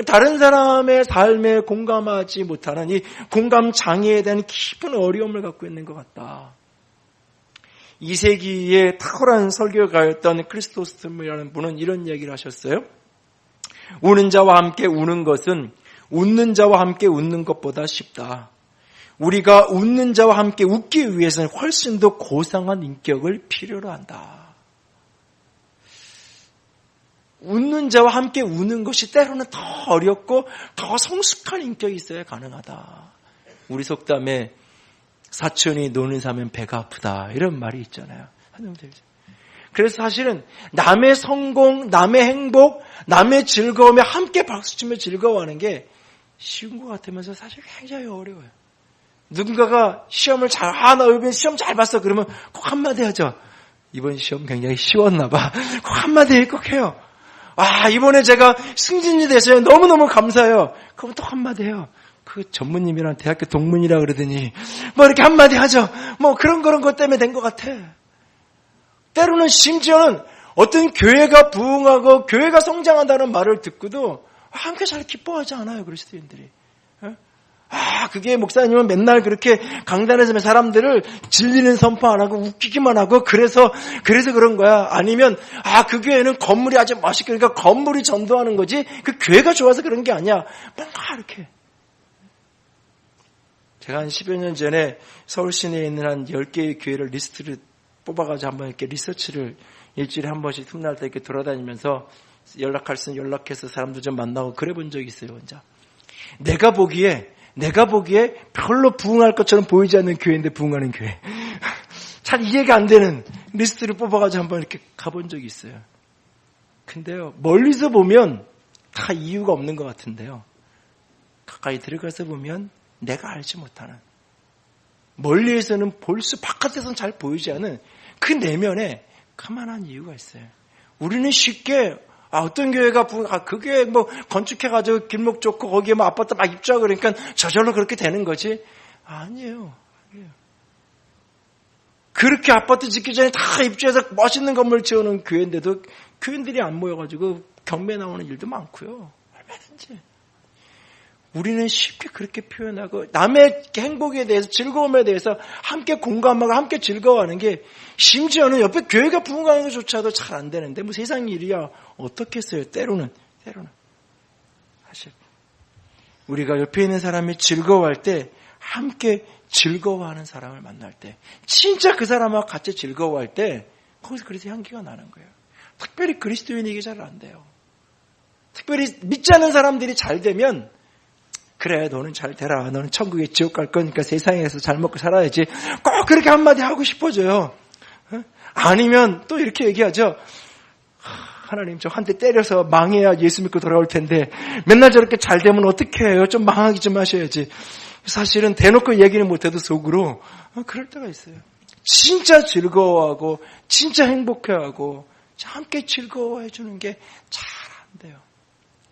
Speaker 2: 다른 사람의 삶에 공감하지 못하는 이 공감 장애에 대한 깊은 어려움을 갖고 있는 것 같다. 2세기에 탁월한 설교가였던 크리스토스톰이라는 분은 이런 얘기를 하셨어요. 우는 자와 함께 우는 것은 웃는 자와 함께 웃는 것보다 쉽다. 우리가 웃는 자와 함께 웃기 위해서는 훨씬 더 고상한 인격을 필요로 한다. 웃는 자와 함께 우는 것이 때로는 더 어렵고 더 성숙한 인격이 있어야 가능하다. 우리 속담에 사촌이 노는 사면 배가 아프다 이런 말이 있잖아요. 그래서 사실은 남의 성공, 남의 행복, 남의 즐거움에 함께 박수치며 즐거워하는 게 쉬운 것 같으면서 사실 굉장히 어려워요. 누군가가 시험을 나 이번 시험 잘 봤어. 그러면 꼭 한마디 하죠. 이번 시험 굉장히 쉬웠나 봐. 꼭 한마디 꼭 해요. 이번에 제가 승진이 돼서요. 너무너무 감사해요. 그럼 또 한마디 해요. 그 전무님이랑 대학교 동문이라 그러더니 뭐 이렇게 한마디 하죠. 뭐 그런 것 때문에 된 것 같아. 때로는 심지어는 어떤 교회가 부흥하고 교회가 성장한다는 말을 듣고도 함께 잘 기뻐하지 않아요. 그리스도인들이. 그게 목사님은 맨날 그렇게 강단에서 사람들을 진리는 선포 안 하고 웃기기만 하고 그래서 그런 거야. 아니면 그 교회는 건물이 아주 멋있게 그러니까 건물이 전도하는 거지 그 교회가 좋아서 그런 게 아니야. 뭔가 이렇게. 제가 한 10여 년 전에 서울 시내에 있는 한 10개의 교회를 리스트를 뽑아가지고 한번 이렇게 리서치를 일주일에 한 번씩 틈날 때 이렇게 돌아다니면서 연락할 수 있는 연락해서 사람들 좀 만나고 그래 본 적이 있어요. 혼자. 내가 보기에 별로 부흥할 것처럼 보이지 않는 교회인데 부흥하는 교회. 잘 이해가 안 되는 리스트를 뽑아가지고 한번 이렇게 가본 적이 있어요. 근데요, 멀리서 보면 다 이유가 없는 것 같은데요. 가까이 들어가서 보면 내가 알지 못하는, 멀리에서는 바깥에서는 잘 보이지 않은 그 내면에 가만한 이유가 있어요. 우리는 쉽게 어떤 교회가 그 교회 뭐 건축해가지고 길목 좋고 거기에 뭐 아파트 막 입주하고 그러니까 저절로 그렇게 되는 거지. 아니에요. 그렇게 아파트 짓기 전에 다 입주해서 멋있는 건물 지어놓은 교회인데도 교인들이 안 모여가지고 경매 나오는 일도 많고요. 얼마든지. 우리는 쉽게 그렇게 표현하고 남의 행복에 대해서 즐거움에 대해서 함께 공감하고 함께 즐거워하는 게 심지어는 옆에 교회가 부흥하는 것조차도 잘 안 되는데 뭐 세상 일이야 어떻게 했어요. 때로는 사실 우리가 옆에 있는 사람이 즐거워할 때 함께 즐거워하는 사람을 만날 때 진짜 그 사람하고 같이 즐거워할 때 거기서 그래서 향기가 나는 거예요. 특별히 그리스도인에게 잘 안 돼요. 특별히 믿지 않는 사람들이 잘 되면 그래 너는 잘 되라. 너는 천국에 지옥 갈 거니까 세상에서 잘 먹고 살아야지. 꼭 그렇게 한마디 하고 싶어져요. 아니면 또 이렇게 얘기하죠. 하나님 저 한 대 때려서 망해야 예수 믿고 돌아올 텐데 맨날 저렇게 잘 되면 어떻게 해요? 좀 망하기 좀 하셔야지. 사실은 대놓고 얘기는 못해도 속으로 그럴 때가 있어요. 진짜 즐거워하고 진짜 행복해하고 함께 즐거워해 주는 게 잘 안 돼요.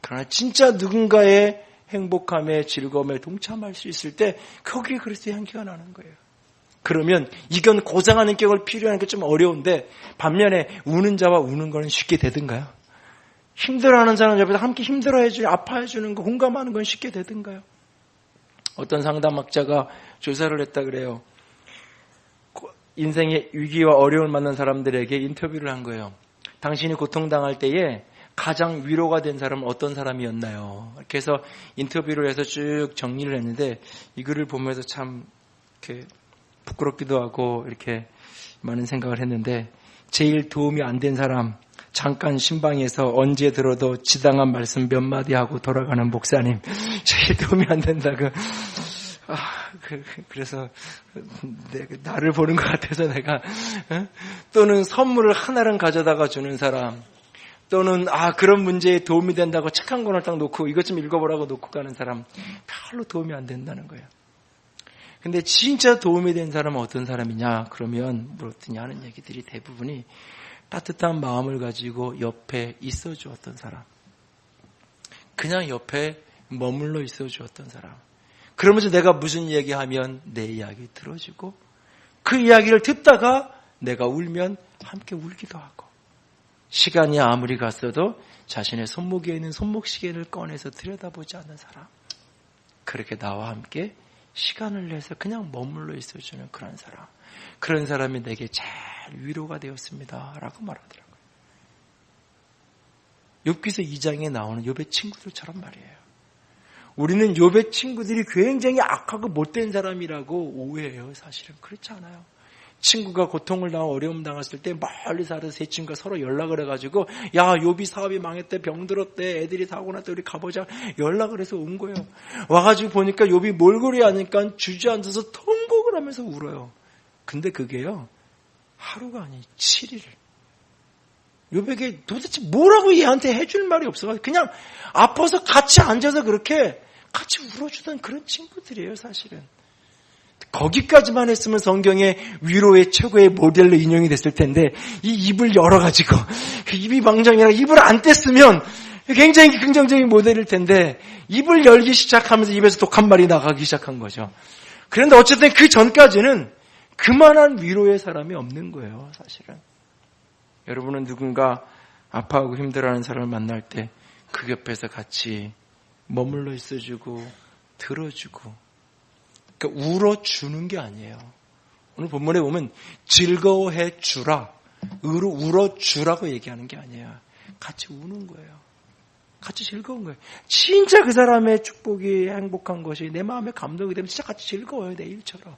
Speaker 2: 그러나 진짜 누군가의 행복함에 즐거움에 동참할 수 있을 때 거기에 그리스도의 향기가 나는 거예요. 그러면 이건 고상한 인격을 필요한 게 좀 어려운데 반면에 우는 자와 우는 거는 쉽게 되든가요? 힘들어하는 사람 옆에서 함께 힘들어해 주는 아파해 주는 거 공감하는 건 쉽게 되든가요? 어떤 상담학자가 조사를 했다 그래요. 인생의 위기와 어려움을 만난 사람들에게 인터뷰를 한 거예요. 당신이 고통당할 때에 가장 위로가 된 사람은 어떤 사람이었나요? 이렇게 해서 인터뷰를 해서 쭉 정리를 했는데 이 글을 보면서 참 이렇게 부끄럽기도 하고 이렇게 많은 생각을 했는데 제일 도움이 안 된 사람, 잠깐 신방에서 언제 들어도 지당한 말씀 몇 마디 하고 돌아가는 목사님, 제일 도움이 안 된다고. 그래서 나를 보는 것 같아서 내가 또는 선물을 하나를 가져다가 주는 사람, 또는 그런 문제에 도움이 된다고 착한 권을 딱 놓고 이것 좀 읽어보라고 놓고 가는 사람 별로 도움이 안 된다는 거예요. 근데 진짜 도움이 된 사람은 어떤 사람이냐 그러면 물었더니 하는 얘기들이 대부분이 따뜻한 마음을 가지고 옆에 있어 주었던 사람, 그냥 옆에 머물러 있어 주었던 사람, 그러면서 내가 무슨 얘기하면 내 이야기 들어주고 그 이야기를 듣다가 내가 울면 함께 울기도 하고 시간이 아무리 갔어도 자신의 손목에 있는 손목시계를 꺼내서 들여다보지 않는 사람, 그렇게 나와 함께 시간을 내서 그냥 머물러 있어주는 그런 사람, 그런 사람이 내게 제일 위로가 되었습니다 라고 말하더라고요. 욥기서 2장에 나오는 욥의 친구들처럼 말이에요. 우리는 욥의 친구들이 굉장히 악하고 못된 사람이라고 오해해요. 사실은 그렇지 않아요. 친구가 고통을 당하고 어려움 당했을 때 멀리 살아서 세 친구가 서로 연락을 해가지고 야 욥이 사업이 망했대, 병들었대, 애들이 사고 났대, 우리 가보자 연락을 해서 온 거예요. 와가지고 보니까 욥이 몰골이 하니까 주저앉아서 통곡을 하면서 울어요. 근데 그게요 하루가 아니 7일. 욥에게 도대체 뭐라고 얘한테 해줄 말이 없어가지고 그냥 아파서 같이 앉아서 그렇게 같이 울어주던 그런 친구들이에요. 사실은 거기까지만 했으면 성경의 위로의 최고의 모델로 인용이 됐을 텐데 이 입을 열어가지고 입이 방정이라 입을 안 뗐으면 굉장히 긍정적인 모델일 텐데 입을 열기 시작하면서 입에서 독 한 마리 나가기 시작한 거죠. 그런데 어쨌든 그 전까지는 그만한 위로의 사람이 없는 거예요. 사실은. 여러분은 누군가 아파하고 힘들어하는 사람을 만날 때 그 옆에서 같이 머물러 있어주고 들어주고 그러니까 울어주는 게 아니에요. 오늘 본문에 보면 즐거워해 주라, 울어주라고 얘기하는 게 아니에요. 같이 우는 거예요. 같이 즐거운 거예요. 진짜 그 사람의 축복이 행복한 것이 내 마음에 감동이 되면 진짜 같이 즐거워요. 내일처럼.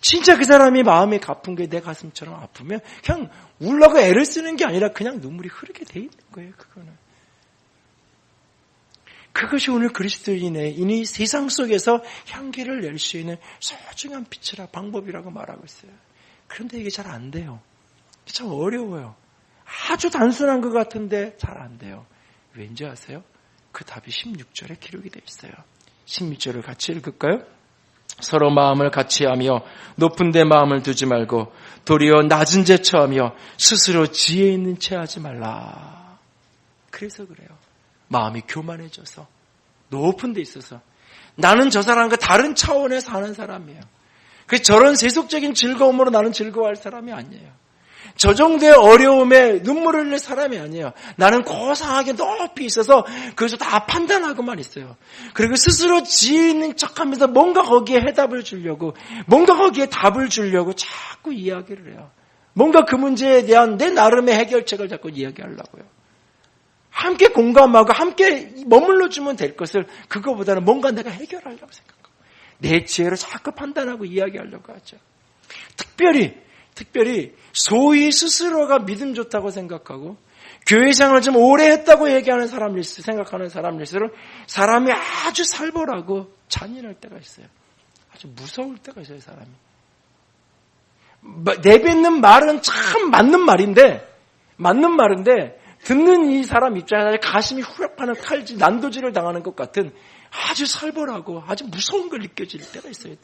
Speaker 2: 진짜 그 사람이 마음이 가쁜 게 내 가슴처럼 아프면 그냥 울라고 애를 쓰는 게 아니라 그냥 눈물이 흐르게 돼 있는 거예요. 그것이 오늘 그리스도인의 이 세상 속에서 향기를 낼 수 있는 소중한 빛이라 방법이라고 말하고 있어요. 그런데 이게 잘 안 돼요. 참 어려워요. 아주 단순한 것 같은데 잘 안 돼요. 왠지 아세요? 그 답이 16절에 기록이 되어 있어요. 16절을 같이 읽을까요? 서로 마음을 같이 하며 높은 데 마음을 두지 말고 도리어 낮은 데 처하며 스스로 지혜 있는 채 하지 말라. 그래서 그래요. 마음이 교만해져서 높은 데 있어서 나는 저 사람과 다른 차원에 사는 사람이에요. 그래서 저런 세속적인 즐거움으로 나는 즐거워할 사람이 아니에요. 저 정도의 어려움에 눈물을 흘릴 사람이 아니에요. 나는 고상하게 높이 있어서 그래서 다 판단하고만 있어요. 그리고 스스로 지혜 있는 척하면서 뭔가 거기에 해답을 주려고 뭔가 거기에 답을 주려고 자꾸 이야기를 해요. 뭔가 그 문제에 대한 내 나름의 해결책을 자꾸 이야기하려고요. 함께 공감하고 함께 머물러 주면 될 것을 그거보다는 뭔가 내가 해결하려고 생각하고 내 지혜로 자꾸 판단하고 이야기하려고 하죠. 특별히 소위 스스로가 믿음 좋다고 생각하고 교회생활을 좀 오래 했다고 얘기하는 사람일수록 생각하는 사람일수록 사람이 아주 살벌하고 잔인할 때가 있어요. 아주 무서울 때가 있어요. 사람이. 내뱉는 말은 참 맞는 말인데 듣는 이 사람 입장에서 가슴이 후렵하는 칼질, 난도질을 당하는 것 같은 아주 살벌하고 아주 무서운 걸 느껴질 때가 있어요.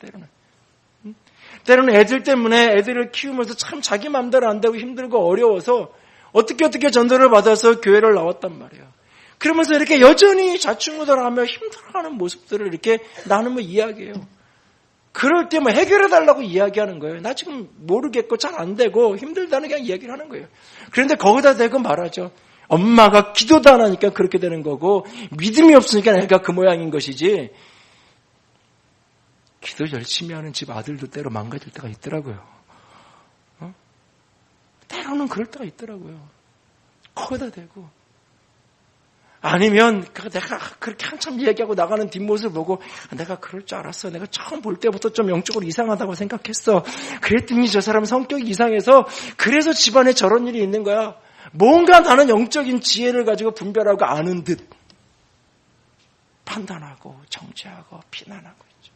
Speaker 2: 때로는 애들 때문에 애들을 키우면서 참 자기 마음대로 안 되고 힘들고 어려워서 어떻게 전도를 받아서 교회를 나왔단 말이에요. 그러면서 이렇게 여전히 좌충우돌하며 힘들어하는 모습들을 이렇게 나누며 이야기해요. 그럴 때 해결해달라고 이야기하는 거예요. 나 지금 모르겠고 잘 안 되고 힘들다는 그냥 이야기를 하는 거예요. 그런데 거기다 대고 말하죠. 엄마가 기도도 안 하니까 그렇게 되는 거고 믿음이 없으니까 내가 그 모양인 것이지. 기도 열심히 하는 집 아들도 때로 망가질 때가 있더라고요. 때로는 그럴 때가 있더라고요. 거기다 대고. 아니면 내가 그렇게 한참 얘기하고 나가는 뒷모습을 보고 내가 그럴 줄 알았어. 내가 처음 볼 때부터 좀 영적으로 이상하다고 생각했어. 그랬더니 저 사람 성격이 이상해서 그래서 집안에 저런 일이 있는 거야. 뭔가 나는 영적인 지혜를 가지고 분별하고 아는 듯 판단하고 정죄하고 비난하고 있죠.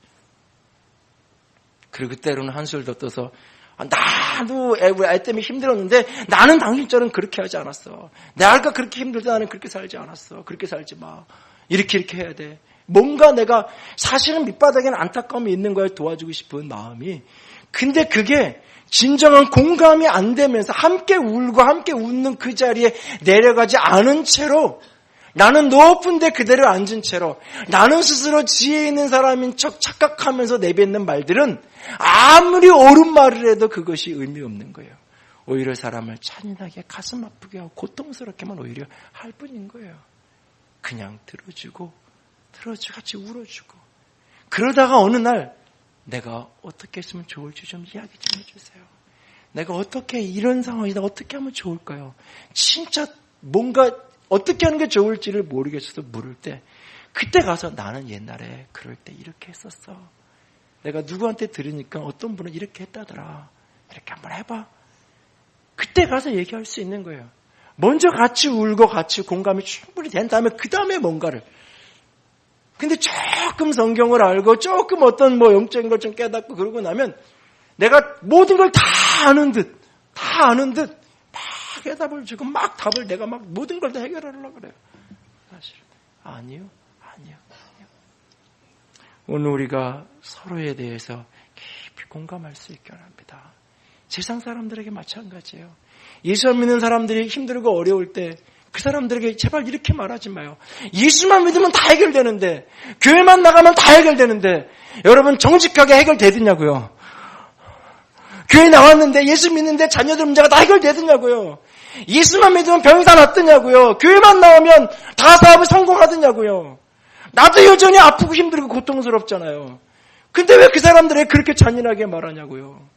Speaker 2: 그리고 때로는 한술 더 떠서 나도 애 때문에 힘들었는데 나는 당신처럼 그렇게 하지 않았어. 내가 그렇게 힘들 때 나는 그렇게 살지 않았어. 그렇게 살지 마. 이렇게 해야 돼. 뭔가 내가 사실은 밑바닥에는 안타까움이 있는 걸 도와주고 싶은 마음이 근데 그게 진정한 공감이 안 되면서 함께 울고 함께 웃는 그 자리에 내려가지 않은 채로 나는 높은 데 그대로 앉은 채로 나는 스스로 지혜 있는 사람인 척 착각하면서 내뱉는 말들은 아무리 옳은 말을 해도 그것이 의미 없는 거예요. 오히려 사람을 잔인하게 가슴 아프게 하고 고통스럽게만 오히려 할 뿐인 거예요. 그냥 들어주고 같이 울어주고 그러다가 어느 날 내가 어떻게 했으면 좋을지 좀 이야기 좀 해주세요. 내가 어떻게 이런 상황이다 어떻게 하면 좋을까요? 진짜 뭔가 어떻게 하는 게 좋을지를 모르겠어서 물을 때 그때 가서 나는 옛날에 그럴 때 이렇게 했었어. 내가 누구한테 들으니까 어떤 분은 이렇게 했다더라. 이렇게 한번 해봐. 그때 가서 얘기할 수 있는 거예요. 먼저 같이 울고 같이 공감이 충분히 된 다음에 그 다음에 뭔가를. 근데 조금 성경을 알고 조금 어떤 영적인 걸 좀 깨닫고 그러고 나면 내가 모든 걸 다 아는 듯 막 해답을 주고 막 답을 내가 막 모든 걸 다 해결하려고 그래요. 사실 아니요. 오늘 우리가 서로에 대해서 깊이 공감할 수 있게 합니다. 세상 사람들에게 마찬가지예요. 예수 안 믿는 사람들이 힘들고 어려울 때 그 사람들에게 제발 이렇게 말하지 마요. 예수만 믿으면 다 해결되는데, 교회만 나가면 다 해결되는데, 여러분 정직하게 해결되더냐고요. 교회 나왔는데 예수 믿는데 자녀들 문제가 다 해결되더냐고요. 예수만 믿으면 병이 다 낫더냐고요. 교회만 나오면 다 사업이 성공하더냐고요. 나도 여전히 아프고 힘들고 고통스럽잖아요. 근데 왜 그 사람들에게 그렇게 잔인하게 말하냐고요.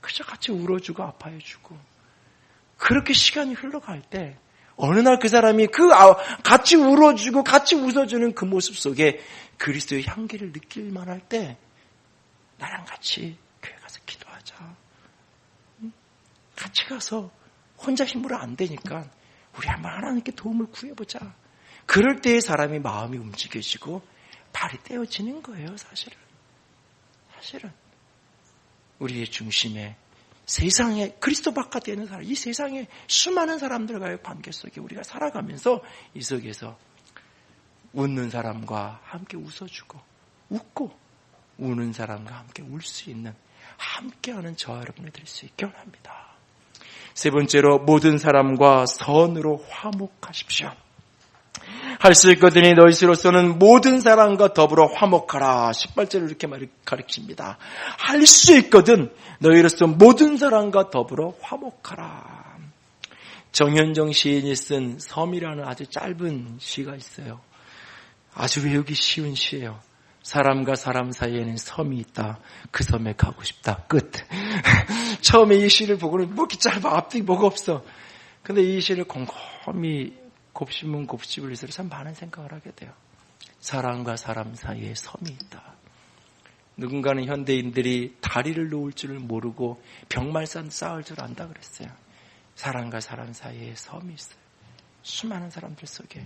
Speaker 2: 그저 같이 울어주고 아파해주고, 그렇게 시간이 흘러갈 때 어느 날 그 사람이 같이 울어주고 같이 웃어주는 그 모습 속에 그리스도의 향기를 느낄만 할 때 나랑 같이 교회 가서 기도하자. 같이 가서 혼자 힘으로 안 되니까 우리 한번 하나님께 도움을 구해보자. 그럴 때의 사람이 마음이 움직여지고 발이 떼어지는 거예요. 사실은 우리의 중심에 세상에 그리스도 바깥에 있는 사람, 이 세상에 수많은 사람들과의 관계 속에 우리가 살아가면서 이 속에서 웃는 사람과 함께 웃어주고 웃고 우는 사람과 함께 울 수 있는 함께하는 저와 여러분이 될 수 있게 원합니다. 세 번째로 모든 사람과 선으로 화목하십시오. 할 수 있거든이 너희로서는 모든 사람과 더불어 화목하라. 18절을 이렇게 가르칩니다. 할 수 있거든 너희로서 모든 사람과 더불어 화목하라. 정현정 시인이 쓴 섬이라는 아주 짧은 시가 있어요. 아주 외우기 쉬운 시예요. 사람과 사람 사이에는 섬이 있다. 그 섬에 가고 싶다. 끝. 처음에 이 시를 보고는 뭐 이렇게 짧아. 앞뒤 뭐가 없어. 근데 이 시를 곰곰이 곱씹으면 곱씹을수록 참 많은 생각을 하게 돼요. 사람과 사람 사이에 섬이 있다. 누군가는 현대인들이 다리를 놓을 줄을 모르고 벽말산 쌓을 줄 안다 그랬어요. 사람과 사람 사이에 섬이 있어요. 수많은 사람들 속에.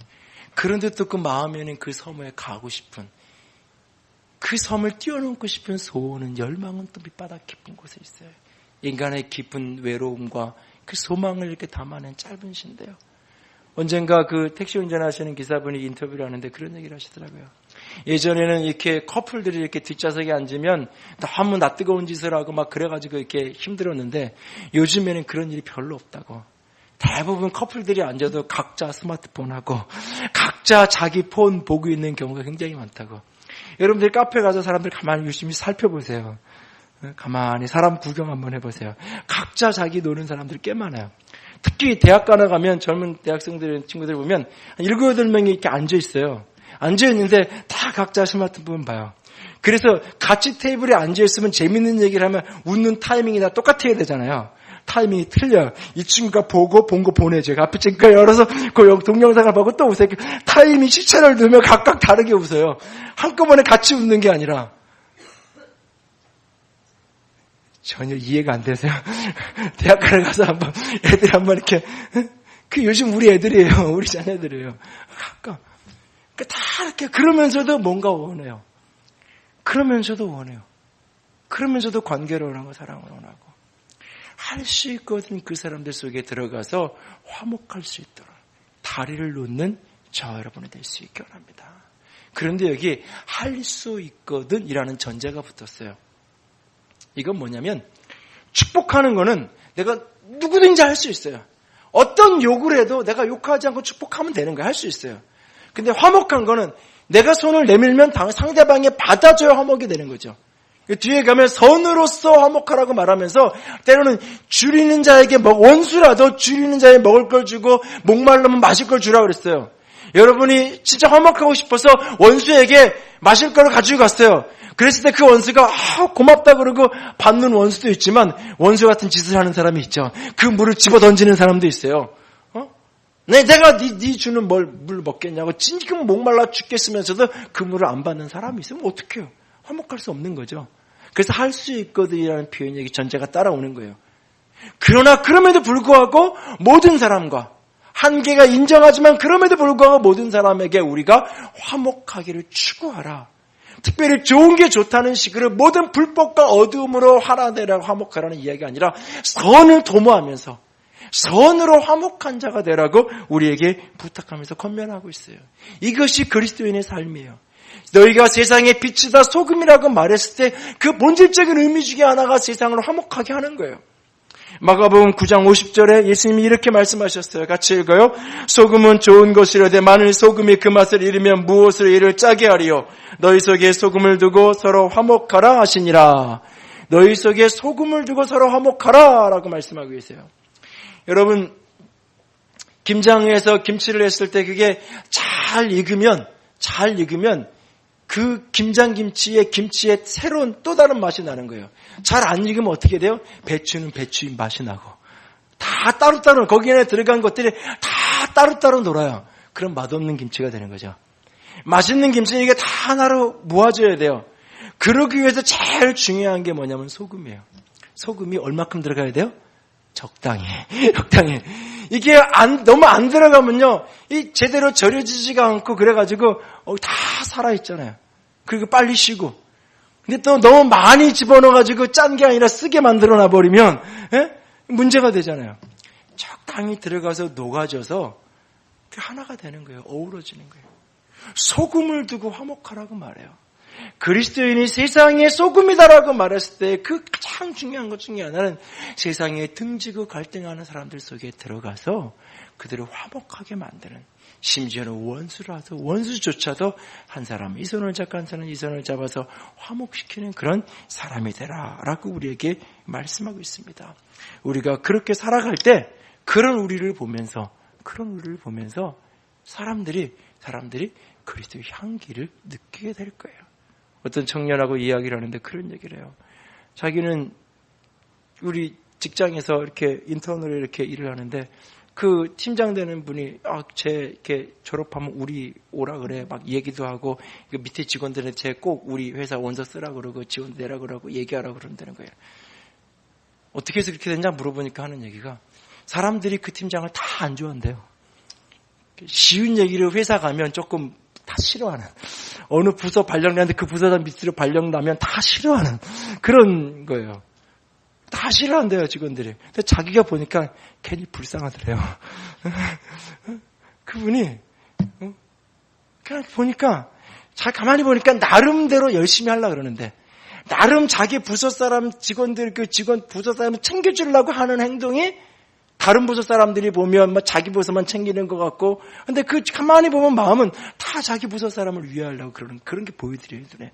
Speaker 2: 그런데 또 그 마음에는 그 섬에 가고 싶은, 그 섬을 뛰어넘고 싶은 소원은, 열망은 또 밑바닥 깊은 곳에 있어요. 인간의 깊은 외로움과 그 소망을 이렇게 담아낸 짧은 시인데요. 언젠가 그 택시 운전하시는 기사분이 인터뷰를 하는데 그런 얘기를 하시더라고요. 예전에는 이렇게 커플들이 이렇게 뒷좌석에 앉으면 너무 낯뜨거운 짓을 하고 막 그래가지고 이렇게 힘들었는데 요즘에는 그런 일이 별로 없다고. 대부분 커플들이 앉아도 각자 스마트폰하고 각자 자기 폰 보고 있는 경우가 굉장히 많다고. 여러분들 카페 가서 사람들 가만히 유심히 살펴보세요. 가만히 사람 구경 한번 해보세요. 각자 자기 노는 사람들 꽤 많아요. 특히 대학가나 가면 젊은 대학생들, 친구들 보면 한 7, 8명이 이렇게 앉아있어요. 앉아있는데 다 각자 스마트폰 봐요. 그래서 같이 테이블에 앉아있으면 재밌는 얘기를 하면 웃는 타이밍이 다 똑같아야 되잖아요. 타이밍이 틀려요. 이 친구가 보고 본 거 보내줘요. 앞에 친구가 열어서 그 동영상을 보고 또 웃어요. 타이밍 시차를 두면 각각 다르게 웃어요. 한꺼번에 같이 웃는 게 아니라. 전혀 이해가 안 되세요? 대학가를 가서 한번 애들 한번 이렇게, 그 요즘 우리 애들이에요. 우리 자녀들이에요. 가끔. 다 이렇게 그러면서도 뭔가 원해요. 그러면서도 원해요. 그러면서도 관계를 원하고 사랑을 원하고. 할 수 있거든 그 사람들 속에 들어가서 화목할 수 있도록 다리를 놓는 저와 여러분이 될 수 있게 원합니다. 그런데 여기 할 수 있거든 이라는 전제가 붙었어요. 이건 뭐냐면 축복하는 거는 내가 누구든지 할 수 있어요. 어떤 욕을 해도 내가 욕하지 않고 축복하면 되는 거예요. 할 수 있어요. 근데 화목한 거는 내가 손을 내밀면 상대방이 받아줘야 화목이 되는 거죠. 뒤에 가면 선으로서 화목하라고 말하면서 때로는 줄이는 자에게 원수라도 줄이는 자에 먹을 걸 주고 목말르면 마실 걸 주라고 그랬어요. 여러분이 진짜 화목하고 싶어서 원수에게 마실 걸 가지고 갔어요. 그랬을 때 그 원수가 고맙다 그러고 받는 원수도 있지만 원수 같은 짓을 하는 사람이 있죠. 그 물을 집어 던지는 사람도 있어요. 내가 네 주는 물 먹겠냐고 찡끔 목말라 죽겠으면서도 그 물을 안 받는 사람이 있으면 어떡해요? 화목할 수 없는 거죠. 그래서 할 수 있거든이라는 표현이 여기 전제가 따라오는 거예요. 그러나 그럼에도 불구하고 모든 사람과 한계가 인정하지만 그럼에도 불구하고 모든 사람에게 우리가 화목하기를 추구하라. 특별히 좋은 게 좋다는 식으로 모든 불법과 어두움으로 하나되라 화목하라는 이야기가 아니라 선을 도모하면서 선으로 화목한 자가 되라고 우리에게 부탁하면서 권면하고 있어요. 이것이 그리스도인의 삶이에요. 너희가 세상의 빛이다 소금이라고 말했을 때 그 본질적인 의미 중에 하나가 세상을 화목하게 하는 거예요. 마가복음 9장 50절에 예수님이 이렇게 말씀하셨어요. 같이 읽어요. 소금은 좋은 것이라되 만일 소금이 그 맛을 잃으면 무엇으로 이를 짜게 하리요. 너희 속에 소금을 두고 서로 화목하라 하시니라. 너희 속에 소금을 두고 서로 화목하라 라고 말씀하고 계세요. 여러분, 김장에서 김치를 했을 때 그게 잘 익으면 그 김치의 새로운 또 다른 맛이 나는 거예요. 잘 안 익으면 어떻게 돼요? 배추는 배추인 맛이 나고 다 따로따로 거기 안에 들어간 것들이 다 따로따로 놀아요. 그럼 맛없는 김치가 되는 거죠. 맛있는 김치는 이게 다 하나로 모아져야 돼요. 그러기 위해서 제일 중요한 게 뭐냐면 소금이에요. 소금이 얼마큼 들어가야 돼요? 적당히. 이게 너무 안 들어가면요, 이 제대로 절여지지가 않고 그래가지고 다 살아있잖아요. 그리고 빨리 쉬고. 근데 또 너무 많이 집어넣어가지고 짠 게 아니라 쓰게 만들어놔 버리면 문제가 되잖아요. 적당히 들어가서 녹아져서 그 하나가 되는 거예요. 어우러지는 거예요. 소금을 두고 화목하라고 말해요. 그리스도인이 세상의 소금이다라고 말했을 때 그 가장 중요한 것 중에 하나는 세상에 등지고 갈등하는 사람들 속에 들어가서 그들을 화목하게 만드는, 심지어는 원수라도 원수조차도 한 사람 이 손을 잡고 한 사람은 이 손을 잡아서 화목시키는 그런 사람이 되라라고 우리에게 말씀하고 있습니다. 우리가 그렇게 살아갈 때 그런 우리를 보면서 사람들이 그리스도의 향기를 느끼게 될 거예요. 어떤 청년하고 이야기를 하는데 그런 얘기를 해요. 자기는 우리 직장에서 이렇게 인턴으로 이렇게 일을 하는데 그 팀장 되는 분이 이렇게 졸업하면 우리 오라 그래 막 얘기도 하고 밑에 직원들은 쟤 꼭 우리 회사 원서 쓰라 그러고 지원 내라 그러고 얘기하라 그런다는 거예요. 어떻게 해서 그렇게 됐냐 물어보니까 하는 얘기가 사람들이 그 팀장을 다 안 좋아한대요. 쉬운 얘기를 회사 가면 조금 다 싫어하는, 어느 부서 발령나는데 그 부서장 밑으로 발령나면 다 싫어하는 그런 거예요. 다 싫어한대요, 직원들이. 근데 자기가 보니까 괜히 불쌍하더래요. 그분이 그냥 보니까 가만히 보니까 나름대로 열심히 하려고 그러는데 나름 자기 부서 사람 직원들 부서 사람을 챙겨주려고 하는 행동이 다른 부서 사람들이 보면 자기 부서만 챙기는 것 같고, 근데 가만히 보면 마음은 다 자기 부서 사람을 위하려고 그런 게 보여드려요, 눈에.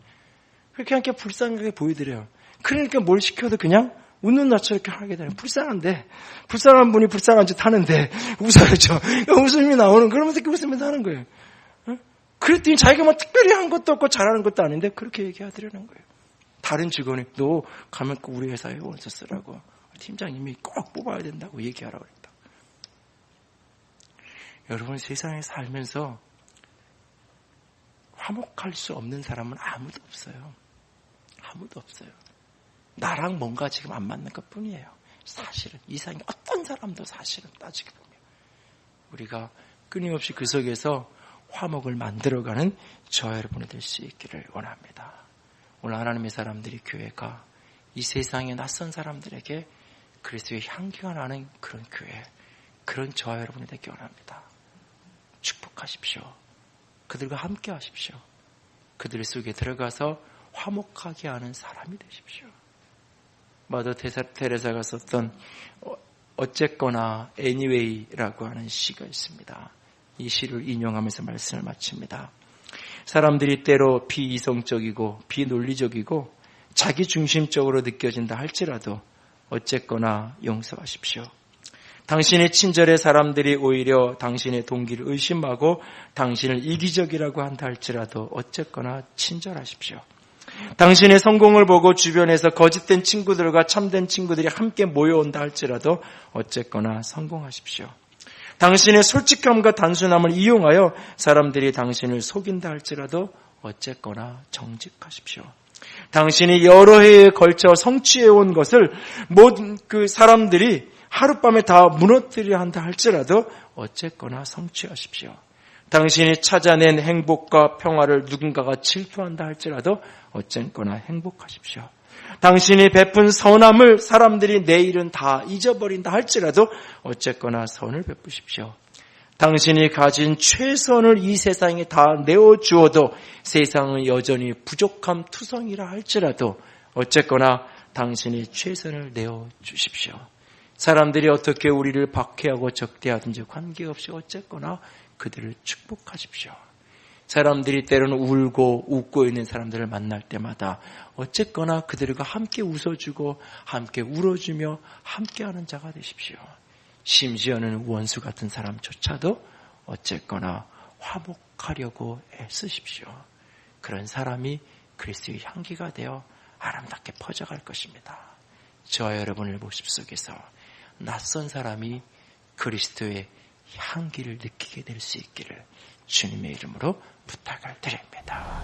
Speaker 2: 그렇게 불쌍하게 보여드려요. 그러니까 뭘 시켜도 그냥 웃는 낯을 이렇게 하게 되는, 불쌍한 분이 불쌍한 짓 하는데 웃어야죠. 웃음이 나오는, 그러면서 이렇게 웃으면서 하는 거예요. 그랬더니 자기가 특별히 한 것도 없고 잘하는 것도 아닌데 그렇게 얘기하더라는 거예요. 다른 직원이 너 가면 꼭 우리 회사에 원서 쓰라고. 팀장님이 꼭 뽑아야 된다고 얘기하라고 그랬다. 여러분, 세상에 살면서 화목할 수 없는 사람은 아무도 없어요. 아무도 없어요. 나랑 뭔가 지금 안 맞는 것 뿐이에요. 사실은 이상이 어떤 사람도 사실은 따지게 보면 우리가 끊임없이 그 속에서 화목을 만들어가는 저와 여러분이 될 수 있기를 원합니다. 오늘 하나님의 사람들이 교회가 이 세상의 낯선 사람들에게 그리스도의 향기가 나는 그런 교회, 그런 저와 여러분이 되기 원합니다. 축복하십시오. 그들과 함께 하십시오. 그들 속에 들어가서 화목하게 하는 사람이 되십시오. 마더 테레사가 썼던 어쨌거나 anyway라고 하는 시가 있습니다. 이 시를 인용하면서 말씀을 마칩니다. 사람들이 때로 비이성적이고 비논리적이고 자기중심적으로 느껴진다 할지라도 어쨌거나 용서하십시오. 당신의 친절의 사람들이 오히려 당신의 동기를 의심하고 당신을 이기적이라고 한다 할지라도 어쨌거나 친절하십시오. 당신의 성공을 보고 주변에서 거짓된 친구들과 참된 친구들이 함께 모여온다 할지라도 어쨌거나 성공하십시오. 당신의 솔직함과 단순함을 이용하여 사람들이 당신을 속인다 할지라도 어쨌거나 정직하십시오. 당신이 여러 해에 걸쳐 성취해온 것을 모든 그 사람들이 하룻밤에 다 무너뜨려 한다 할지라도 어쨌거나 성취하십시오. 당신이 찾아낸 행복과 평화를 누군가가 질투한다 할지라도 어쨌거나 행복하십시오. 당신이 베푼 선함을 사람들이 내일은 다 잊어버린다 할지라도 어쨌거나 선을 베푸십시오. 당신이 가진 최선을 이 세상에 다 내어주어도 세상은 여전히 부족함 투성이라 할지라도 어쨌거나 당신이 최선을 내어주십시오. 사람들이 어떻게 우리를 박해하고 적대하든지 관계없이 어쨌거나 그들을 축복하십시오. 사람들이 때로는 울고 웃고 있는 사람들을 만날 때마다 어쨌거나 그들과 함께 웃어주고 함께 울어주며 함께하는 자가 되십시오. 심지어는 원수 같은 사람조차도 어쨌거나 화목하려고 애쓰십시오. 그런 사람이 그리스도의 향기가 되어 아름답게 퍼져갈 것입니다. 저와 여러분의 모습 속에서 낯선 사람이 그리스도의 향기를 느끼게 될 수 있기를 주님의 이름으로 부탁을 드립니다.